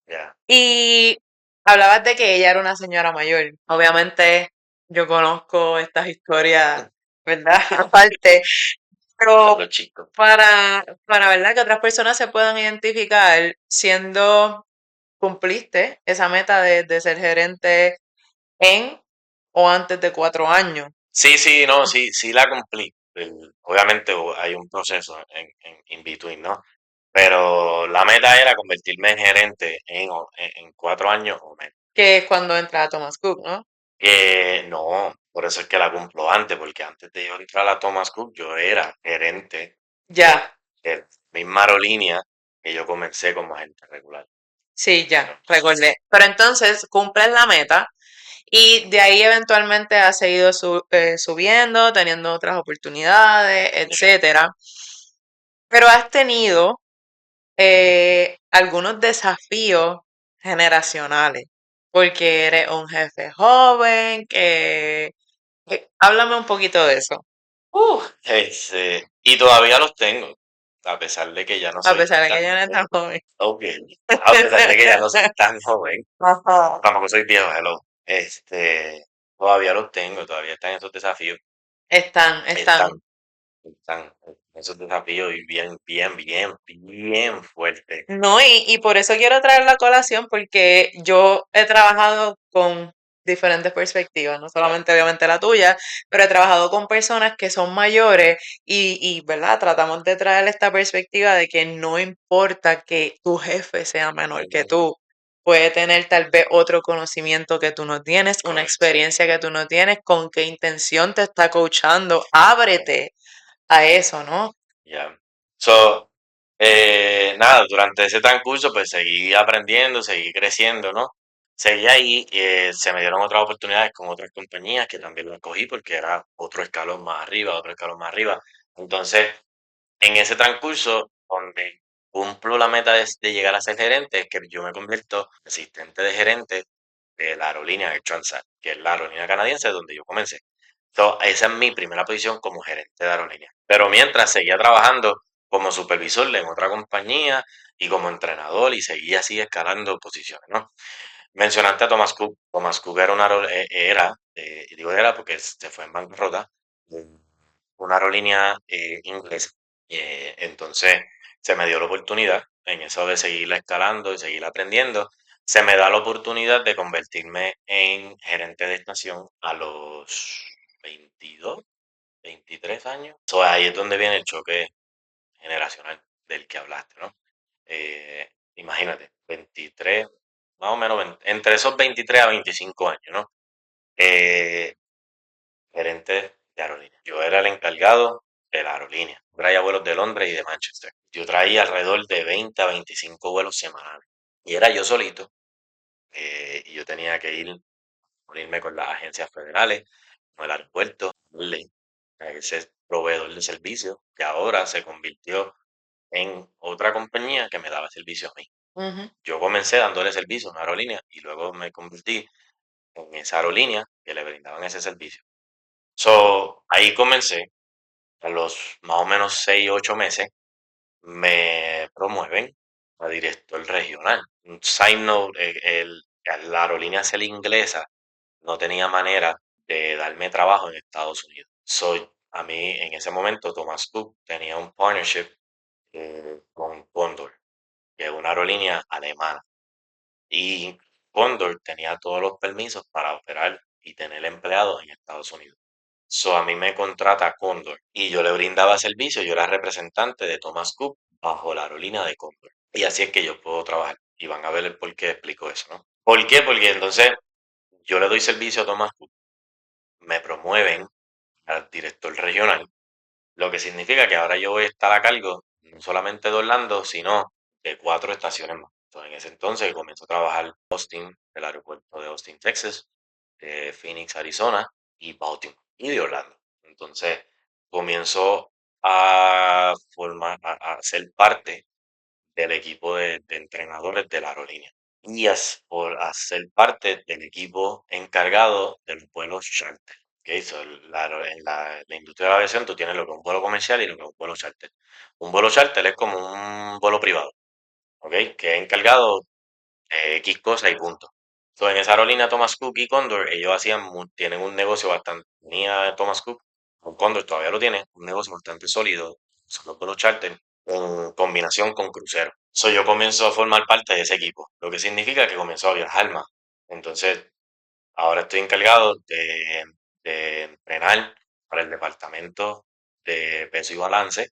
ya. Y hablabas de que ella era una señora mayor. Obviamente yo conozco estas historias, ¿verdad? Aparte, Son pero los chicos. para verdad que otras personas se puedan identificar siendo, cumpliste esa meta de ser gerente en o antes de 4 años. Sí, sí, no, sí, sí la cumplí. Obviamente hay un proceso en in between, ¿no? Pero la meta era convertirme en gerente en 4 años o menos. Que es cuando entra Thomas Cook, ¿no? Que no, por eso es que la cumplo antes, porque antes de yo entrar a Thomas Cook, yo era gerente de, Ya, de la misma aerolínea que yo comencé como agente regular. sí, Pero ya, recordé. Pero entonces cumples la meta y de ahí eventualmente has seguido subiendo, teniendo otras oportunidades, etcétera. Pero has tenido algunos desafíos generacionales, porque eres un jefe joven, háblame un poquito de eso, y todavía los tengo, a pesar de que ya no a soy pesar de tan que yo no eres tan joven. ok, a pesar de que ya no soy tan joven, Ajá. tampoco soy viejo, hello. Todavía los tengo, todavía están esos desafíos, Están. están, están esos desafíos y bien, bien, bien, bien fuertes. No, y por eso quiero traer la colación, porque yo he trabajado con diferentes perspectivas, no Ya, solamente obviamente la tuya, pero he trabajado con personas que son mayores ¿verdad? Tratamos de traer esta perspectiva de que no importa que tu jefe sea menor que ujú, tú, puede tener tal vez otro conocimiento que tú no tienes, una correcto, experiencia que tú no tienes, con qué intención te está coachando, ya, ábrete a eso, ¿no? ya. So, nada, durante ese transcurso pues seguí aprendiendo, seguí creciendo, ¿no? Seguí ahí, se me dieron otras oportunidades con otras compañías que también lo cogí porque era otro escalón más arriba, otro escalón más arriba. Entonces, en ese transcurso, donde cumplo la meta de llegar a ser gerente, es que yo me convierto en asistente de gerente de la aerolínea de Transat, que es la aerolínea canadiense donde yo comencé. So, esa es mi primera posición como gerente de aerolínea. Pero mientras seguía trabajando como supervisor en otra compañía y como entrenador y seguía así escalando posiciones, ¿no? Mencionaste a Thomas Cook. Thomas Cook era y digo era porque se fue en bancarrota, eh, una aerolínea inglesa. Entonces se me dio la oportunidad en eso de seguir escalando y seguir aprendiendo, se me da la oportunidad de convertirme en gerente de estación a los 22, 23 años. So, ahí es donde viene el choque generacional del que hablaste, ¿no? Imagínate, 23, más o menos, entre esos 23 a 25 años, ¿no? Eh, Gerente de aerolínea. Yo era el encargado de la aerolínea. Traía vuelos de Londres y de Manchester. Yo traía alrededor de 20 a 25 vuelos semanales. Y era yo solito. Y yo tenía que unirme con las agencias federales, con el aeropuerto, a ese proveedor de servicio, que ahora se convirtió en otra compañía que me daba servicio a mí. Ujú, Yo comencé dándole servicio a una aerolínea y luego me convertí en esa aerolínea que le brindaban ese servicio. So, ahí comencé, a los más o menos 6, 8 meses, me promueven a director regional. Un side note, la aerolínea Cel inglesa no tenía manera de darme trabajo en Estados Unidos. A mí en ese momento Thomas Cook tenía un partnership con Condor, que es una aerolínea alemana. Y Condor tenía todos los permisos para operar y tener empleados en Estados Unidos. So, a mí me contrata Condor y yo le brindaba servicio, yo era representante de Thomas Cook bajo la aerolínea de Condor. Y así es que yo puedo trabajar. Y van a ver el por qué explico eso, ¿no? ¿Por qué? Porque entonces yo le doy servicio a Thomas Cook, me promueven al director regional, lo que significa que ahora yo voy a estar a cargo no solamente de Orlando, sino de 4 estaciones más. Entonces, en ese entonces comienzo a trabajar en Austin, el aeropuerto de Austin, Texas, de Phoenix, Arizona y Baltimore y de Orlando. Entonces comienzo a formar, a ser parte del equipo de entrenadores de la aerolínea y por hacer parte del equipo encargado de los vuelos charter. ¿Ok? So, en la industria de la aviación tú tienes lo que es un vuelo comercial y lo que es un vuelo charter. Un vuelo charter es como un vuelo privado, ¿ok? Que es encargado X cosa y punto. Entonces, en esa aerolínea Thomas Cook y Condor, ellos tienen un negocio bastante, tenía Thomas Cook, con Condor todavía lo tiene, un negocio bastante sólido, son los vuelos charter, en combinación con cruceros. Yo comienzo a formar parte de ese equipo, lo que significa que comenzó a viajar más. Entonces, ahora estoy encargado de entrenar para el departamento de peso y balance.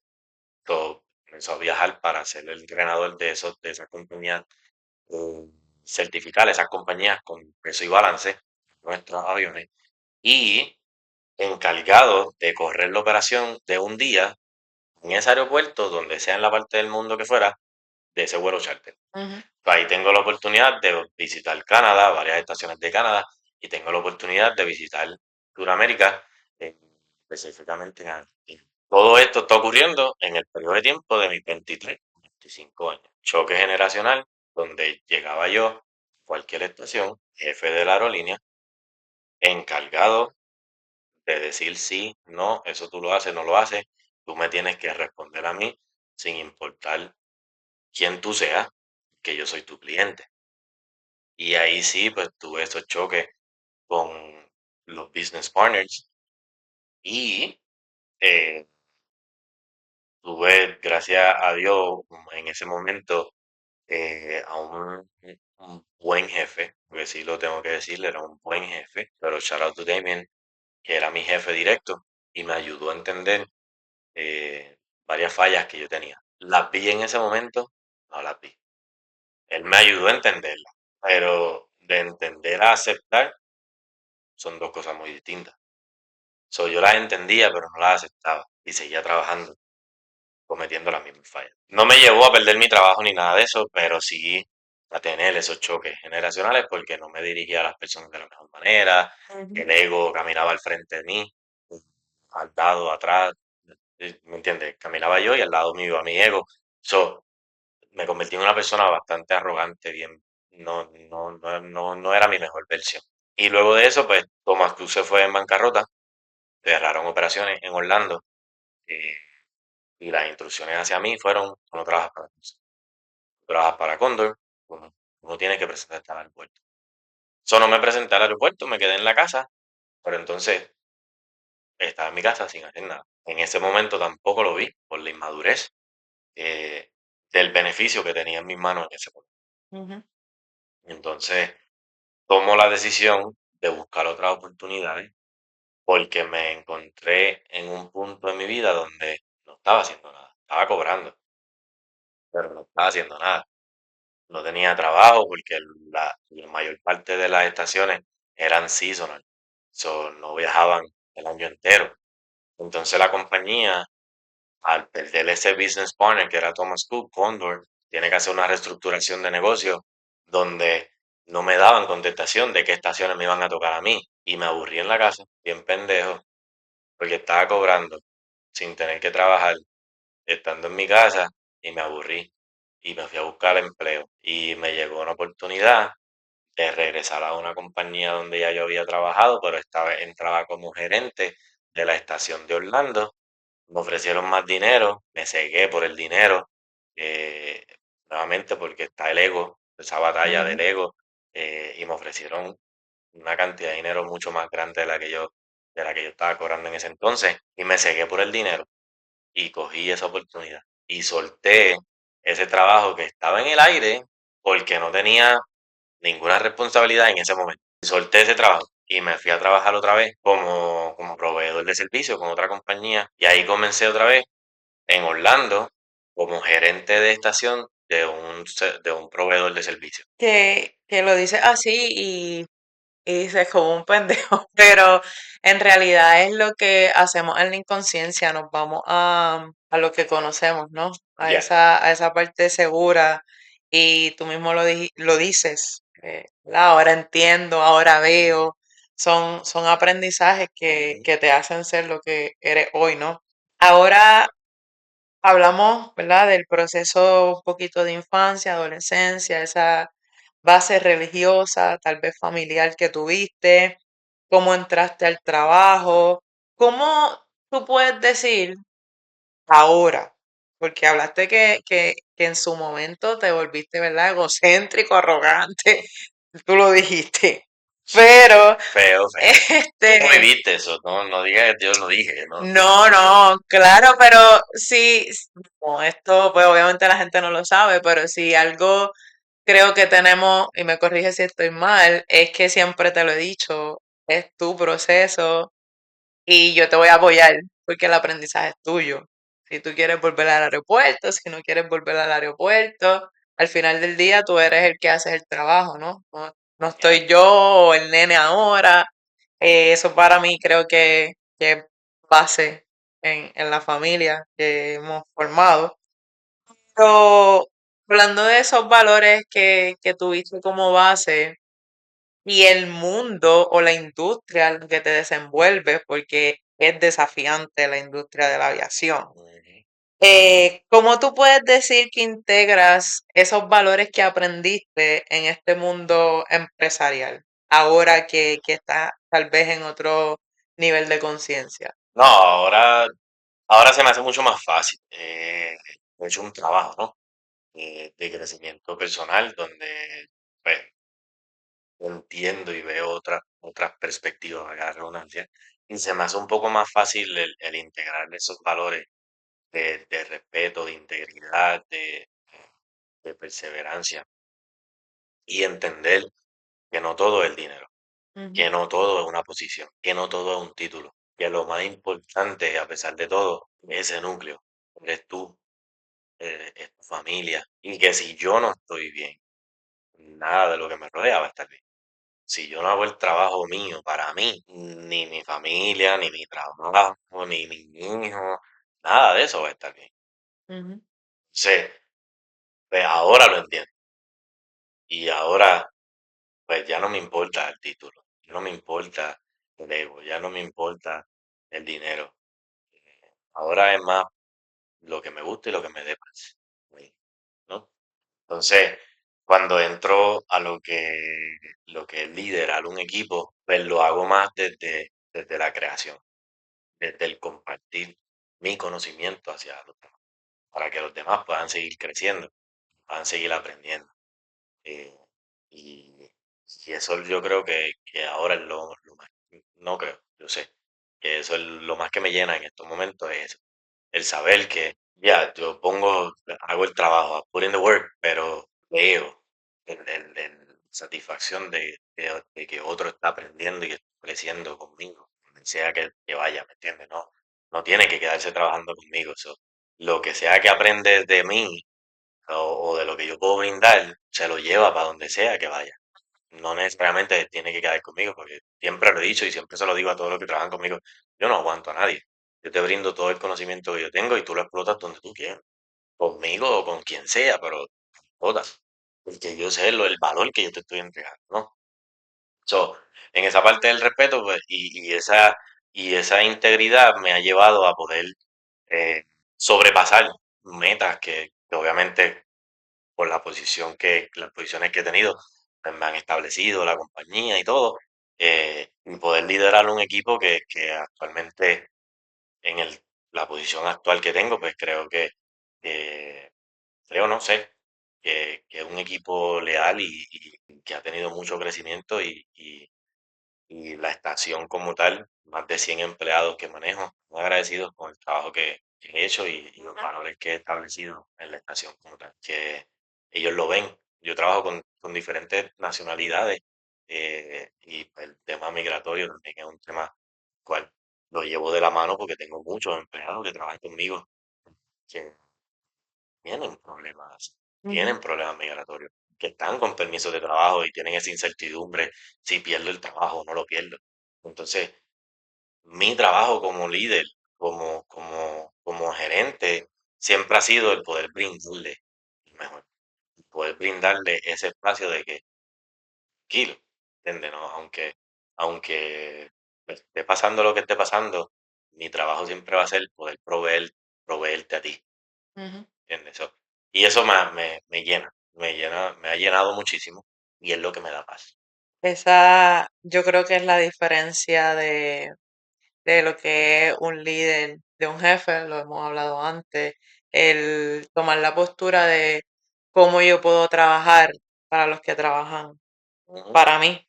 Comenzó a viajar para ser el entrenador de esas compañías, eh, certificar esas compañías con peso y balance, nuestros aviones, y encargado de correr la operación de un día en ese aeropuerto, donde sea en la parte del mundo que fuera, de ese vuelo charter. ujú. Ahí tengo la oportunidad de visitar Canadá, varias estaciones de Canadá, y tengo la oportunidad de visitar Sudamérica, eh, específicamente en Argentina. Todo esto está ocurriendo en el periodo de tiempo de mis 23, 25 años. Choque generacional, donde llegaba yo a cualquier estación, jefe de la aerolínea, encargado de decir sí, no, eso tú lo haces, no lo haces, tú me tienes que responder a mí sin importar quién tú seas, que yo soy tu cliente. Y ahí sí, pues tuve esos choques con los business partners y eh, tuve, gracias a Dios, en ese momento a un buen jefe, porque sí lo tengo que decir, era un buen jefe, pero shout out to Damien, que era mi jefe directo y me ayudó a entender varias fallas que yo tenía. ¿Las vi en ese momento? No las vi. Él me ayudó a entenderlas, pero de entender a aceptar son dos cosas muy distintas. Yo las entendía, pero no las aceptaba y seguía trabajando, cometiendo las mismas fallas. No me llevó a perder mi trabajo ni nada de eso, pero sí a tener esos choques generacionales porque no me dirigía a las personas de la mejor manera, Ujú. el ego caminaba al frente de mí, al lado, atrás, ¿me entiendes? Caminaba yo y al lado mío iba mi ego. So, me convertí en una persona bastante arrogante, bien, no era mi mejor versión. Y luego de eso, pues Thomas Cruz se fue en bancarrota, cerraron operaciones en Orlando, eh, y las instrucciones hacia mí fueron: "Tú no trabajas para nosotros, tú trabajas para Condor, tú no tienes que presentarte al aeropuerto". No me presenté al aeropuerto, me quedé en la casa, pero entonces estaba en mi casa sin hacer nada. En ese momento tampoco lo vi por la inmadurez. del beneficio que tenía en mis manos en ese momento. Ujú. Entonces, tomo la decisión de buscar otras oportunidades porque me encontré en un punto de mi vida donde no estaba haciendo nada. Estaba cobrando, pero no estaba haciendo nada. No tenía trabajo porque la mayor parte de las estaciones eran seasonal, so, no viajaban el año entero. Entonces la compañía, al perder ese business partner que era Thomas Cook, Condor, tiene que hacer una reestructuración de negocio donde no me daban contestación de qué estaciones me iban a tocar a mí. Y me aburrí en la casa, bien pendejo, porque estaba cobrando sin tener que trabajar, estando en mi casa, y me aburrí. Y me fui a buscar empleo. Y me llegó una oportunidad de regresar a una compañía donde ya yo había trabajado, pero esta vez entraba como gerente de la estación de Orlando. Me ofrecieron más dinero, me cegué por el dinero, eh, nuevamente porque está el ego, esa batalla del Ujú. ego, y me ofrecieron una cantidad de dinero mucho más grande de la que yo estaba cobrando en ese entonces, y me cegué por el dinero y cogí esa oportunidad y solté ese trabajo que estaba en el aire porque no tenía ninguna responsabilidad en ese momento. Solté ese trabajo y me fui a trabajar otra vez como proveedor de servicio con otra compañía. Y ahí comencé otra vez en Orlando como gerente de estación de un proveedor de servicio. Que lo dices así y dices como un pendejo, pero en realidad es lo que hacemos en la inconsciencia, nos vamos a lo que conocemos, ¿no? Ya. A esa parte segura y tú mismo lo dices, ¿verdad? Ahora entiendo, ahora veo, son aprendizajes Ujú, que te hacen ser lo que eres hoy, ¿no? Ahora hablamos, ¿verdad? Del proceso un poquito de infancia, adolescencia, esa base religiosa, tal vez familiar que tuviste, cómo entraste al trabajo, cómo tú puedes decir ahora, porque hablaste que en su momento te volviste, ¿verdad? Egocéntrico, arrogante, tú lo dijiste, pero, feo, feo. Tú este, viviste eso, no, no digas que yo lo dije, no, no, no, claro, pero sí, no, esto pues obviamente la gente no lo sabe, pero si algo creo que tenemos, y me corrige si estoy mal, es que siempre te lo he dicho, es tu proceso y yo te voy a apoyar porque el aprendizaje es tuyo. Si tú quieres volver al aeropuerto, si no quieres volver al aeropuerto, al final del día tú eres el que haces el trabajo, ¿no? No, no ya, estoy yo o el nene ahora. Eso para mí creo que es base en la familia que hemos formado. Pero hablando de esos valores que tuviste como base, y el mundo o la industria en la que te desenvuelves, porque es desafiante la industria de la aviación. ujú. ¿Cómo tú puedes decir que integras esos valores que aprendiste en este mundo empresarial, ahora que estás tal vez en otro nivel de conciencia? No, ahora se me hace mucho más fácil. He hecho un trabajo, ¿no? De crecimiento personal donde pues, entiendo y veo otras perspectivas, valga la redundancia, y se me hace un poco más fácil el integrar esos valores de respeto, de integridad, de perseverancia y entender que no todo es dinero, Ujú, que no todo es una posición, que no todo es un título, que lo más importante, a pesar de todo, es ese núcleo, eres tú, es tu familia, y que si yo no estoy bien, nada de lo que me rodea va a estar bien. Si yo no hago el trabajo mío para mí, ni mi familia, ni mi trabajo, ni mi hijo, nada de eso va a estar bien. ujú, Sí, pues ahora lo entiendo. Y ahora, pues ya no me importa el título, ya no me importa el ego, ya no me importa el dinero. Ahora es más lo que me gusta y lo que me dé paz, ¿sí? ¿No? Entonces, cuando entro a lo que es liderar un equipo, pues lo hago más desde la creación, desde el compartir mi conocimiento hacia los demás, para que los demás puedan seguir creciendo, puedan seguir aprendiendo. Eh, y, y eso yo creo que ahora es lo más, no creo, yo sé, que eso es lo más que me llena en estos momentos, es eso, el saber que Ya, hago el trabajo, I put in the work, pero veo satisfacción de que otro está aprendiendo y está creciendo conmigo, donde sea que vaya, ¿me entiendes? No, no tiene que quedarse trabajando conmigo. So, lo que sea que aprende de mí o de lo que yo puedo brindar, se lo lleva para donde sea que vaya. No necesariamente tiene que quedar conmigo, porque siempre lo he dicho y siempre se lo digo a todos los que trabajan conmigo, yo no aguanto a nadie. Yo te brindo todo el conocimiento que yo tengo y tú lo explotas donde tú quieras, conmigo o con quien sea, pero explotas, porque yo sé el valor que yo te estoy entregando, ¿no? So, en esa parte del respeto, pues, y esa integridad me ha llevado a poder eh, sobrepasar metas que obviamente por las posiciones que he tenido, pues, me han establecido la compañía y todo, y poder liderar un equipo que actualmente en la posición actual que tengo, pues que- creo, no sé, que es un equipo leal y que ha tenido mucho crecimiento y la estación como tal, más de 100 empleados que manejo, muy agradecidos con el trabajo que he hecho y los valores que he establecido en la estación como tal, que ellos lo ven. Yo trabajo con diferentes nacionalidades y el tema migratorio también es un tema cual lo llevo de la mano porque tengo muchos empleados que trabajan conmigo que tienen Ujú. tienen problemas migratorios, que están con permisos de trabajo y tienen esa incertidumbre si pierdo el trabajo o no lo pierdo. Entonces, mi trabajo como líder, como gerente, siempre ha sido el poder brindarle lo mejor, poder brindarle ese espacio de que, tranquilo, ¿entiendes? ¿No? Aunque esté pasando lo que esté pasando, mi trabajo siempre va a ser poder proveerte a ti. Ujú. ¿Entiendes? Y eso me llena, me ha llenado muchísimo y es lo que me da paz. Esa yo creo que es la diferencia de lo que es un líder, de un jefe, lo hemos hablado antes, el tomar la postura de cómo yo puedo trabajar para los que trabajan Ujú, para mí,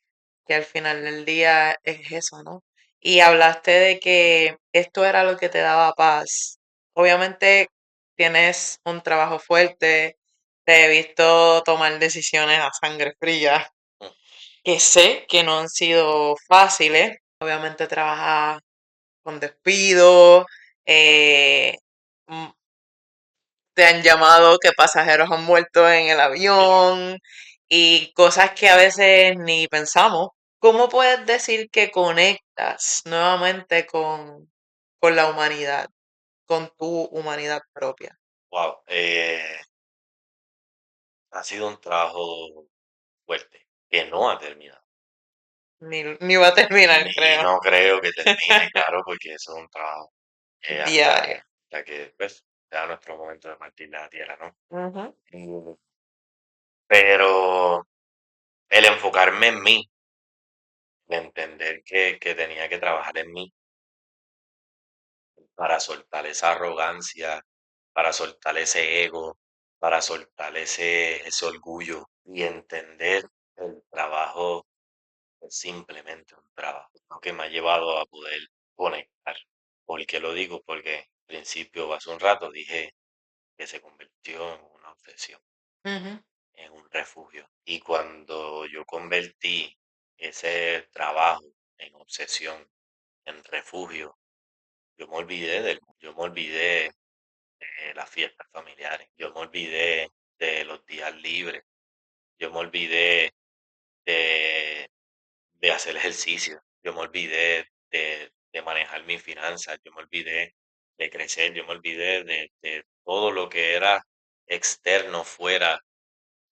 que al final del día es eso, ¿no? Y hablaste de que esto era lo que te daba paz. Obviamente tienes un trabajo fuerte, te he visto tomar decisiones a sangre fría, mm, que sé que no han sido fáciles. Obviamente trabajas con despido, eh, mm, te han llamado que pasajeros han muerto en el avión y cosas que a veces ni pensamos. ¿Cómo puedes decir que conectas nuevamente con la humanidad, con tu humanidad propia? wow, ha sido un trabajo fuerte que no ha terminado. Ni va a terminar, Y creo. no creo que termine, claro, porque eso es un trabajo Diario. hasta que pues sea nuestro momento de partir la tierra, ¿no? Ujú, Mm, Pero el enfocarme en mí, de entender que tenía que trabajar en mí para soltar esa arrogancia, para soltar ese ego, para soltar ese orgullo y entender el trabajo es simplemente un trabajo, lo que me ha llevado a poder conectar. ¿Por qué lo digo? Porque al principio, hace un rato, dije que se convirtió en una obsesión, ujú, en un refugio. Y cuando yo convertí ese trabajo en obsesión, en refugio, yo me olvidé las fiestas familiares, yo me olvidé de los días libres, yo me olvidé de, de hacer ejercicio, yo me olvidé de manejar mis finanzas, yo me olvidé de crecer, yo me olvidé de todo lo que era externo fuera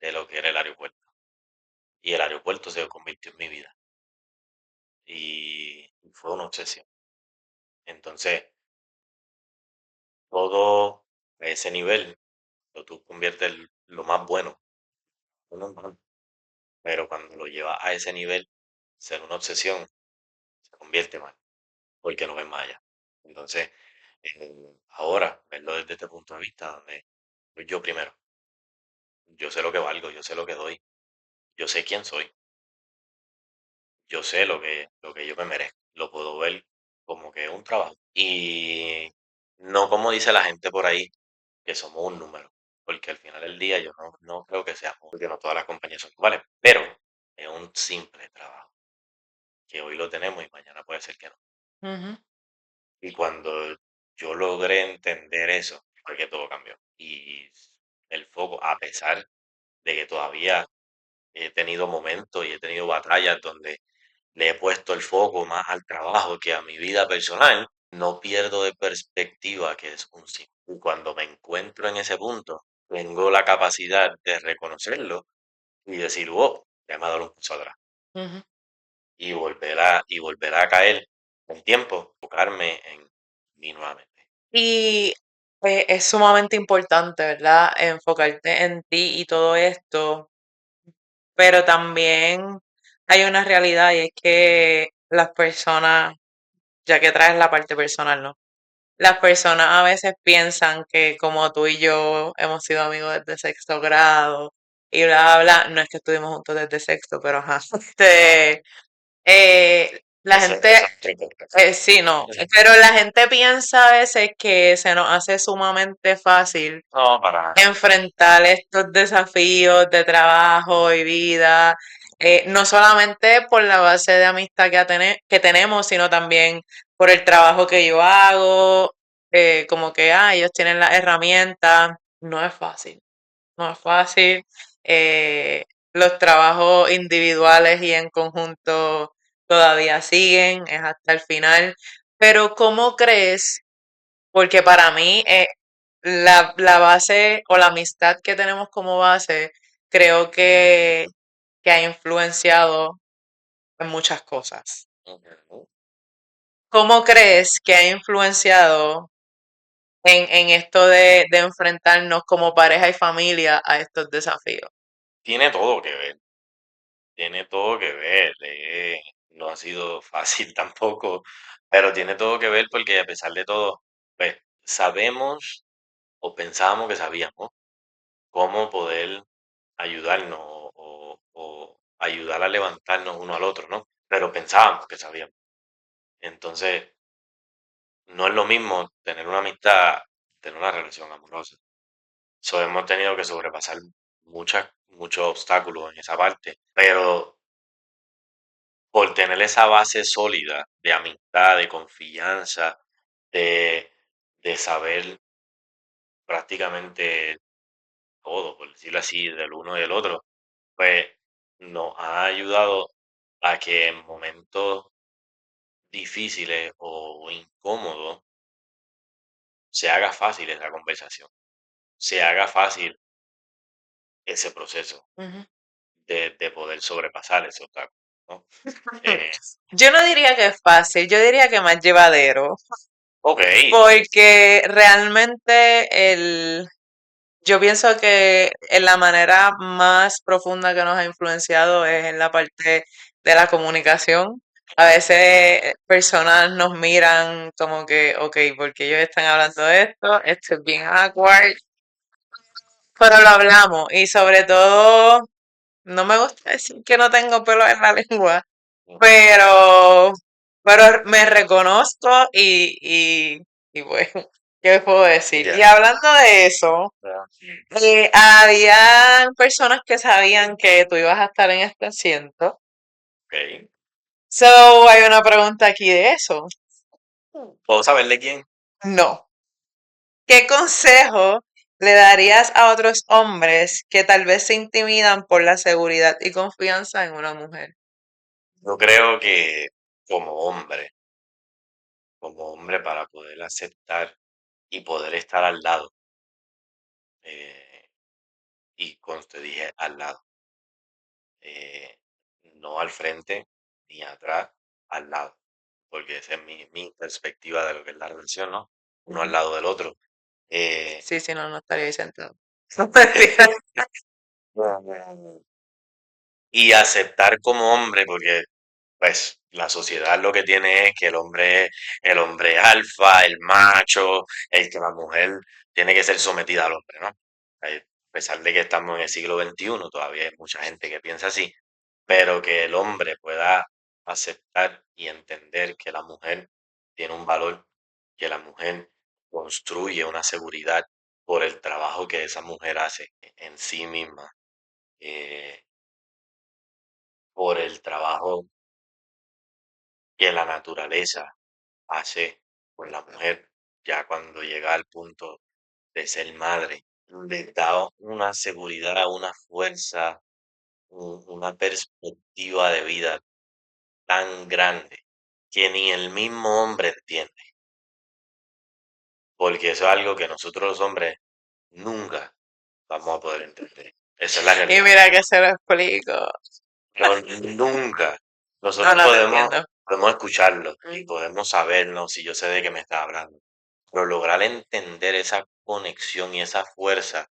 de lo que era el aeropuerto. Y el aeropuerto se convirtió en mi vida y fue una obsesión. Entonces, todo a ese nivel, tú conviertes lo más bueno en lo malo. Pero cuando lo llevas a ese nivel, ser una obsesión se convierte mal, porque lo ves más allá. Entonces, ahora, verlo desde este punto de vista, donde soy yo primero, yo sé lo que valgo, yo sé lo que doy, yo sé quién soy, yo sé lo que yo me merezco, lo puedo ver como que es un trabajo. Y no como dice la gente por ahí, que somos un número, porque al final del día yo no creo que seamos, porque no todas las compañías son iguales, pero es un simple trabajo, que hoy lo tenemos y mañana puede ser que no. Ujú, Y cuando yo logré entender eso, fue que todo cambió. Y el foco, a pesar de que todavía he tenido momentos y he tenido batallas donde le he puesto el foco más al trabajo que a mi vida personal, no pierdo de perspectiva que es un sí. Y cuando me encuentro en ese punto, tengo la capacidad de reconocerlo y decir, wow, ya me ha dado un paso atrás. ujú. Y volver a caer el tiempo, enfocarme en mí nuevamente. Y es sumamente importante, ¿verdad? Enfocarte en ti y todo esto, pero también hay una realidad y es que las personas, ya que traes la parte personal, ¿no? Las personas a veces piensan que como tú y yo hemos sido amigos desde sexto grado y bla, bla, bla, no es que estuvimos juntos desde sexto, pero ajá, la gente, Ese es otro podcast. sí, no, pero la gente piensa a veces que se nos hace sumamente fácil No, para nada. enfrentar estos desafíos de trabajo y vida, no solamente por la base de amistad que tenemos, sino también por el trabajo que yo hago, como que, ellos tienen las herramientas, no es fácil, no es fácil. eh, los trabajos individuales y en conjunto todavía siguen, es hasta el final, pero ¿cómo crees? Porque para mí, la base o la amistad que tenemos como base, creo que ha influenciado en muchas cosas. Ujú. ¿Cómo crees que ha influenciado en esto de enfrentarnos como pareja y familia a estos desafíos? Tiene todo que ver, tiene todo que ver. No ha sido fácil tampoco, pero tiene todo que ver porque a pesar de todo, pues sabemos o pensábamos que sabíamos cómo poder ayudarnos o ayudar a levantarnos uno al otro, ¿no? Pero pensábamos que sabíamos. Entonces, no es lo mismo tener una amistad, tener una relación amorosa. So, hemos tenido que sobrepasar muchos obstáculos en esa parte, pero por tener esa base sólida de amistad, de confianza, de, de saber prácticamente todo, por decirlo así, del uno y del otro, pues nos ha ayudado a que en momentos difíciles o incómodos se haga fácil esa conversación, se haga fácil ese proceso Ujú. de poder sobrepasar ese obstáculo, ¿no? Eh, Yo no diría que es fácil, yo diría que más llevadero, ok, porque realmente yo pienso que en la manera más profunda que nos ha influenciado es en la parte de la comunicación. A veces personas nos miran como que, ok, porque ellos están hablando de esto, esto es bien awkward, pero lo hablamos y sobre todo, no me gusta decir que no tengo pelo en la lengua, pero, pero me reconozco y bueno, ¿qué puedo decir? ya, Y hablando de eso, ya, habían personas que sabían que tú ibas a estar en este asiento. ok. So, hay una pregunta aquí de eso. ¿Puedo saber de quién? No. ¿Qué consejo le darías a otros hombres que tal vez se intimidan por la seguridad y confianza en una mujer? Yo creo que como hombre, como hombre para poder aceptar y poder estar al lado, eh, y conste, dije al lado, eh, no al frente ni atrás, al lado, porque esa es mi perspectiva de lo que es la relación, ¿no? Uno al Ujú. lado del otro. Eh, Sí, sí, no, no estaría ahí sentado. No, mentira. y aceptar como hombre, porque pues la sociedad lo que tiene es que el hombre alfa, el macho, el que la mujer tiene que ser sometida al hombre, ¿no? A pesar de que estamos en el siglo XXI, todavía hay mucha gente que piensa así, pero que el hombre pueda aceptar y entender que la mujer tiene un valor, que la mujer construye una seguridad por el trabajo que esa mujer hace en sí misma, eh, por el trabajo que la naturaleza hace por la mujer, ya cuando llega al punto de ser madre, le da una seguridad, una fuerza, una perspectiva de vida tan grande que ni el mismo hombre entiende, porque eso es algo que nosotros los hombres nunca vamos a poder entender. Esa es la Y realidad. mira que se lo explico. Pero nunca. No, Nosotros no te podemos, entiendo. podemos escucharlo y podemos sabernos si yo sé de qué me está hablando. Pero lograr entender esa conexión y esa fuerza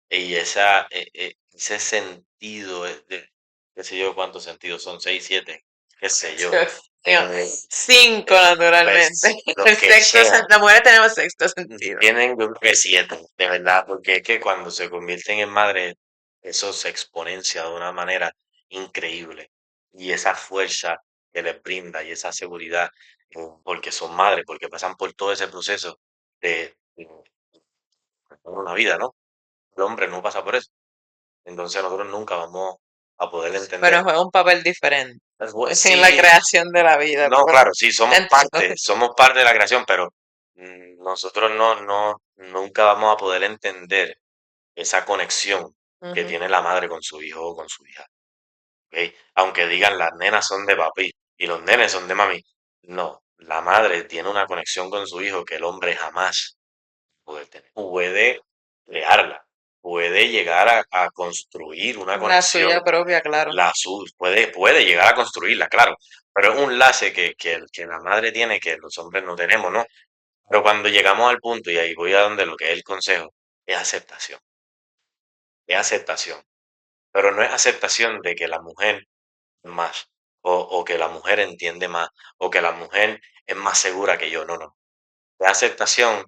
y ese sentido qué sé yo cuántos sentidos son, seis, siete, qué sé yo. Dios mío. eh, 5 pues naturalmente. los El que sexto, sean, las mujeres tenemos sexto sentido. tienen yo creo que siete, de verdad, porque es que cuando se convierten en madres, eso se exponencia de una manera increíble. Y esa fuerza que les brinda y esa seguridad, porque son madres, porque pasan por todo ese proceso de una vida, ¿no? El hombre no pasa por eso. Entonces nosotros nunca vamos a poder Pero entender. juega un papel diferente en la Sí, creación de la vida, no, pero claro, sí, entiendo. somos parte de la creación, pero nosotros nunca vamos a poder entender esa conexión que Ujú. tiene la madre con su hijo o con su hija, ¿ok? Aunque digan las nenas son de papi y los nenes son de mami, no, la madre tiene una conexión con su hijo que el hombre jamás puede tener. Puede crearla, puede llegar a construir una La suya conexión, propia, claro. puede llegar a construirla, claro, pero es un enlace que la madre tiene que los hombres no tenemos, ¿no? Pero cuando llegamos al punto, y ahí voy a donde lo que es el consejo, es aceptación, pero no es aceptación de que la mujer es más, o que la mujer entiende más, o que la mujer es más segura que yo, no, no, es aceptación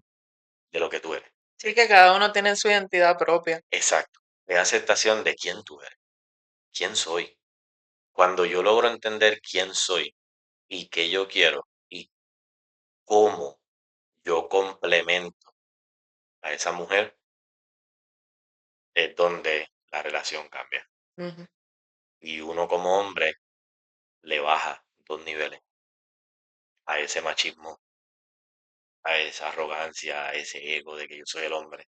de lo que tú eres, Sí que cada uno tiene su identidad propia. exacto, es aceptación de quién tú eres, quién soy. Cuando yo logro entender quién soy y qué yo quiero y cómo yo complemento a esa mujer, es donde la relación cambia. Ujú. Y uno como hombre le baja dos niveles a ese machismo, a esa arrogancia, a ese ego de que yo soy el hombre.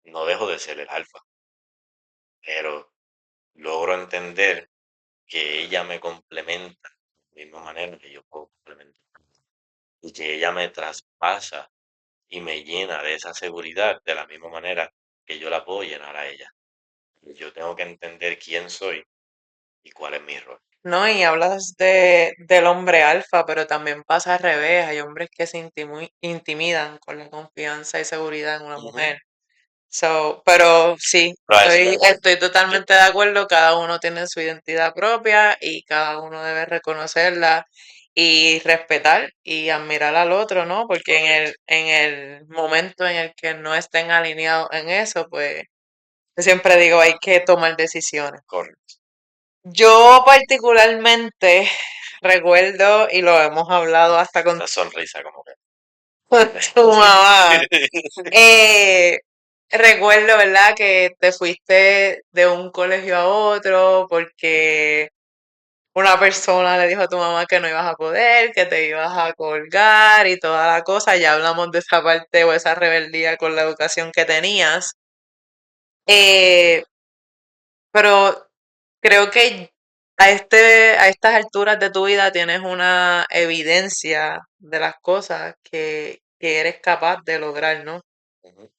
No dejo de ser el alfa, pero logro entender que ella me complementa de la misma manera que yo puedo complementar. Y que ella me traspasa y me llena de esa seguridad de la misma manera que yo la puedo llenar a ella. Yo tengo que entender quién soy y cuál es mi rol. No, y hablas del hombre alfa, pero también pasa al revés. Hay hombres que se intimidan con la confianza y seguridad en una Ujú. mujer. So, pero sí, Pero a eso me voy. estoy Yo- totalmente de acuerdo. Cada uno tiene su identidad propia y cada uno debe reconocerla y respetar y admirar al otro, ¿no? Porque Correcto, en el momento en el que no estén alineados en eso, pues yo siempre digo, hay que tomar decisiones. correcto. Yo particularmente recuerdo, y lo hemos hablado hasta con Esa sonrisa como que. tu mamá, eh, recuerdo, ¿verdad? Que te fuiste de un colegio a otro porque una persona le dijo a tu mamá que no ibas a poder, que te ibas a colgar y toda la cosa. Ya hablamos de esa parte o esa rebeldía con la educación que tenías. Eh, pero creo que a estas alturas de tu vida tienes una evidencia de las cosas que eres capaz de lograr, ¿no? Ujú,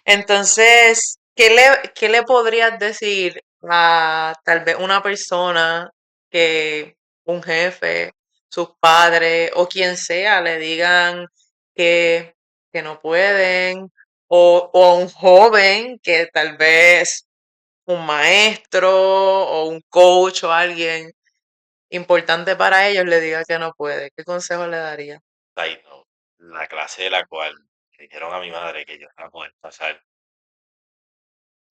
Entonces, qué le podrías decir a tal vez una persona que un jefe, sus padres o quien sea le digan que, que no pueden, o a un joven que tal vez un maestro o un coach o alguien importante para ellos le diga que no puede? ¿Qué consejo le daría? ahí no. La clase de la cual le dijeron a mi madre que yo no iba a poder pasar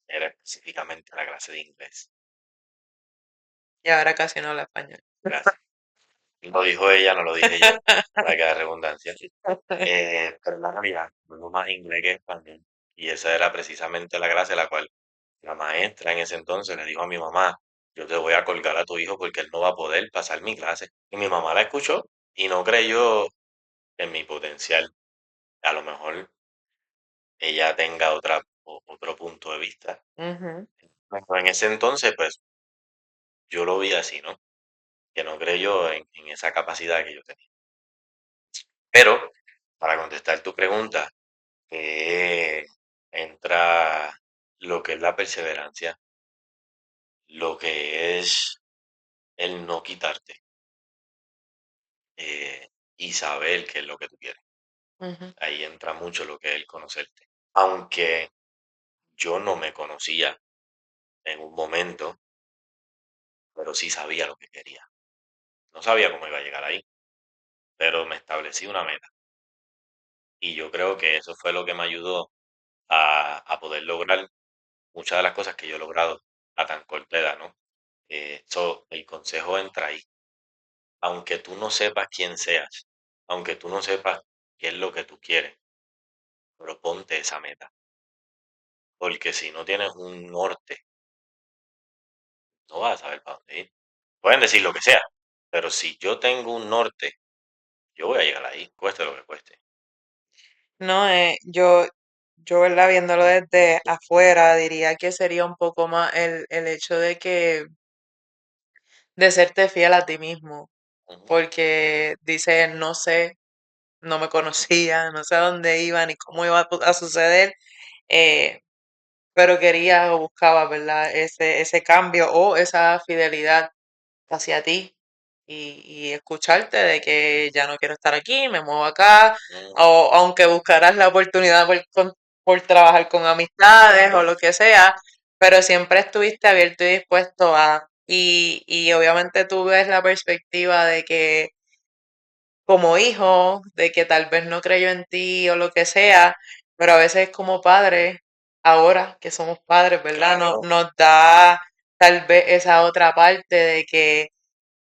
era específicamente la clase de inglés. Y ahora casi no habla español. Gracias. Lo dijo ella, no lo dije yo, para que haya redundancia. Pero la realidad, no más inglés que español. Y esa era precisamente la clase la cual la maestra en ese entonces le dijo a mi mamá, yo te voy a colgar a tu hijo porque él no va a poder pasar mi clase. Y mi mamá la escuchó y no creyó en mi potencial. A lo mejor ella tenga otro punto de vista. Ujú. Pero en ese entonces, pues yo lo vi así, ¿no? Que no creyó en esa capacidad que yo tenía. Pero, para contestar tu pregunta, que entra lo que es la perseverancia, lo que es el no quitarte y saber qué es lo que tú quieres. Ujú. Ahí entra mucho lo que es el conocerte. Aunque yo no me conocía en un momento, pero sí sabía lo que quería. No sabía cómo iba a llegar ahí, pero me establecí una meta. Y yo creo que eso fue lo que me ayudó a poder lograr muchas de las cosas que yo he logrado a tan corta edad, ¿no? El consejo entra ahí. Aunque tú no sepas quién seas, aunque tú no sepas qué es lo que tú quieres, proponte esa meta. Porque si no tienes un norte, no vas a saber para dónde ir. Pueden decir lo que sea, pero si yo tengo un norte, yo voy a llegar ahí, cueste lo que cueste. No, yo, ¿verdad? Viéndolo desde afuera, diría que sería un poco más el hecho de serte fiel a ti mismo, Ujú, porque dice, no sé, no me conocía, no sé a dónde iba ni cómo iba a suceder, eh, pero quería o buscaba, ¿verdad? Ese cambio o esa fidelidad hacia ti y escucharte de que ya no quiero estar aquí, me muevo acá, ujú, o aunque buscarás la oportunidad por trabajar con amistades o lo que sea, pero siempre estuviste abierto y dispuesto y obviamente tú ves la perspectiva de que como hijo, de que tal vez no creyó en ti o lo que sea, pero a veces como padres, ahora que somos padres, ¿verdad? claro, Nos da tal vez esa otra parte de que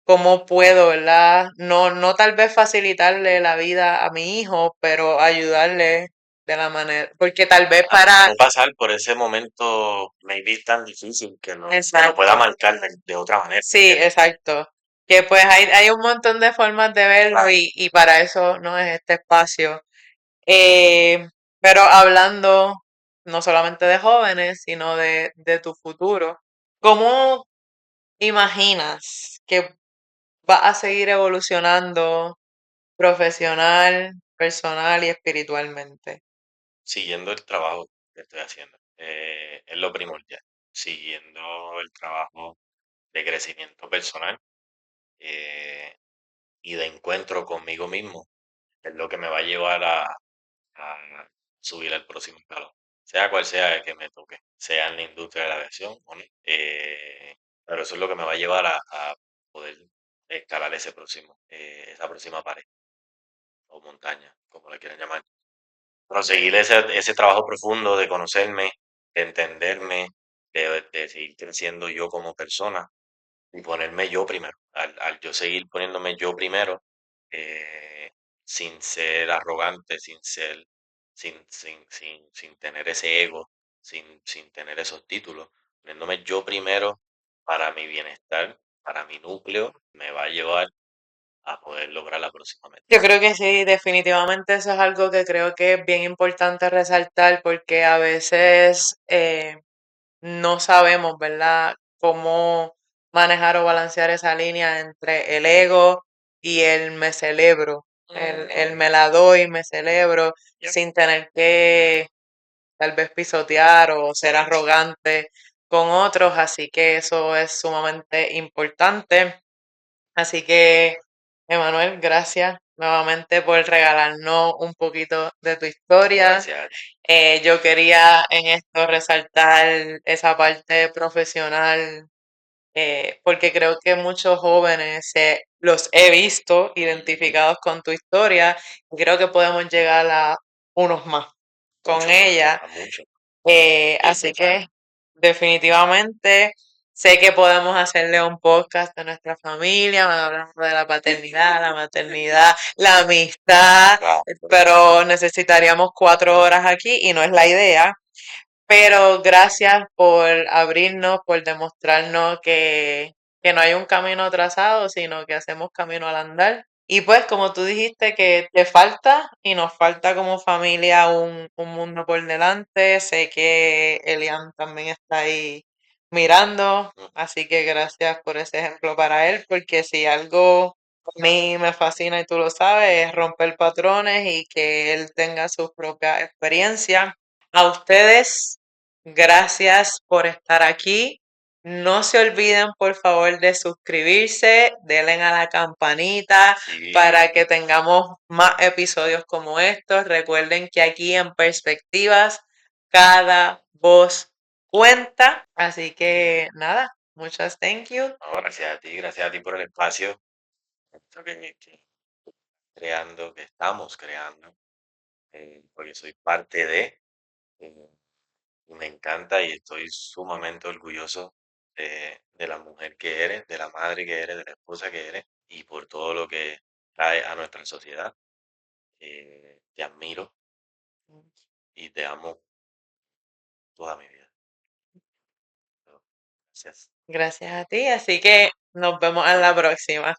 cómo puedo, ¿verdad? No tal vez facilitarle la vida a mi hijo, pero ayudarle de la manera, porque tal vez a para, no pasar por ese momento maybe tan difícil que lo pueda exacto, marcar de otra manera, ¿me sí, entiendes? exacto, que pues hay un montón de formas de verlo y para eso no es este espacio. Eh, pero hablando no solamente de jóvenes, sino de tu futuro, ¿cómo imaginas que va a seguir evolucionando profesional, personal y espiritualmente? Siguiendo el trabajo que estoy haciendo, es lo primordial. Siguiendo el trabajo de crecimiento personal y de encuentro conmigo mismo, es lo que me va a llevar a subir al próximo escalón, sea cual sea el que me toque, sea en la industria de la aviación o no. Pero eso es lo que me va a llevar a poder escalar esa próxima pared o montaña, como le quieran llamar. Proseguir ese trabajo profundo de conocerme, de entenderme, de seguir creciendo yo como persona y ponerme yo primero. Al yo seguir poniéndome yo primero, eh, sin ser arrogante, sin tener ese ego, sin tener esos títulos, poniéndome yo primero para mi bienestar, para mi núcleo, me va a llevar a poder lograr la próxima meta. Yo creo que sí, definitivamente eso es algo que creo que es bien importante resaltar porque a veces no sabemos, ¿verdad?, cómo manejar o balancear esa línea entre el ego y el me celebro, el me la doy, me celebro, Yep. sin tener que tal vez pisotear o ser arrogante con otros, así que eso es sumamente importante. Así que, Emanuel, gracias nuevamente por regalarnos un poquito de tu historia. Gracias. Yo quería en esto resaltar esa parte profesional, porque creo que muchos jóvenes los he visto Ujú. identificados con tu historia y creo que podemos llegar a unos más con Mucho más, ella. a mucho. Y Así escuchar. que definitivamente. Sé que podemos hacerle un podcast de nuestra familia, hablando de la paternidad, la maternidad, la amistad, Claro, pero necesitaríamos 4 horas aquí y no es la idea. Pero gracias por abrirnos, por demostrarnos que no hay un camino trazado, sino que hacemos camino al andar. Y pues, como tú dijiste, que te falta y nos falta como familia un mundo por delante. Sé que Elian también está ahí mirando, mm, así que gracias por ese ejemplo para él, porque si algo a mí me fascina y tú lo sabes, es romper patrones y que él tenga sus propias experiencias. A ustedes, gracias por estar aquí. No se olviden, por favor, de suscribirse, denle a la campanita sí, para que tengamos más episodios como estos. Recuerden que aquí en Perspectivas, cada voz cuenta. Así que nada, muchas thank you. no, gracias a ti por el espacio, esto que creando, que estamos creando, porque soy parte de, eh, y me encanta y estoy sumamente orgulloso de la mujer que eres, de la madre que eres, de la esposa que eres, y por todo lo que trae a nuestra sociedad. Te admiro y te amo toda mi vida. Gracias. Gracias a ti. Así que nos vemos en la próxima.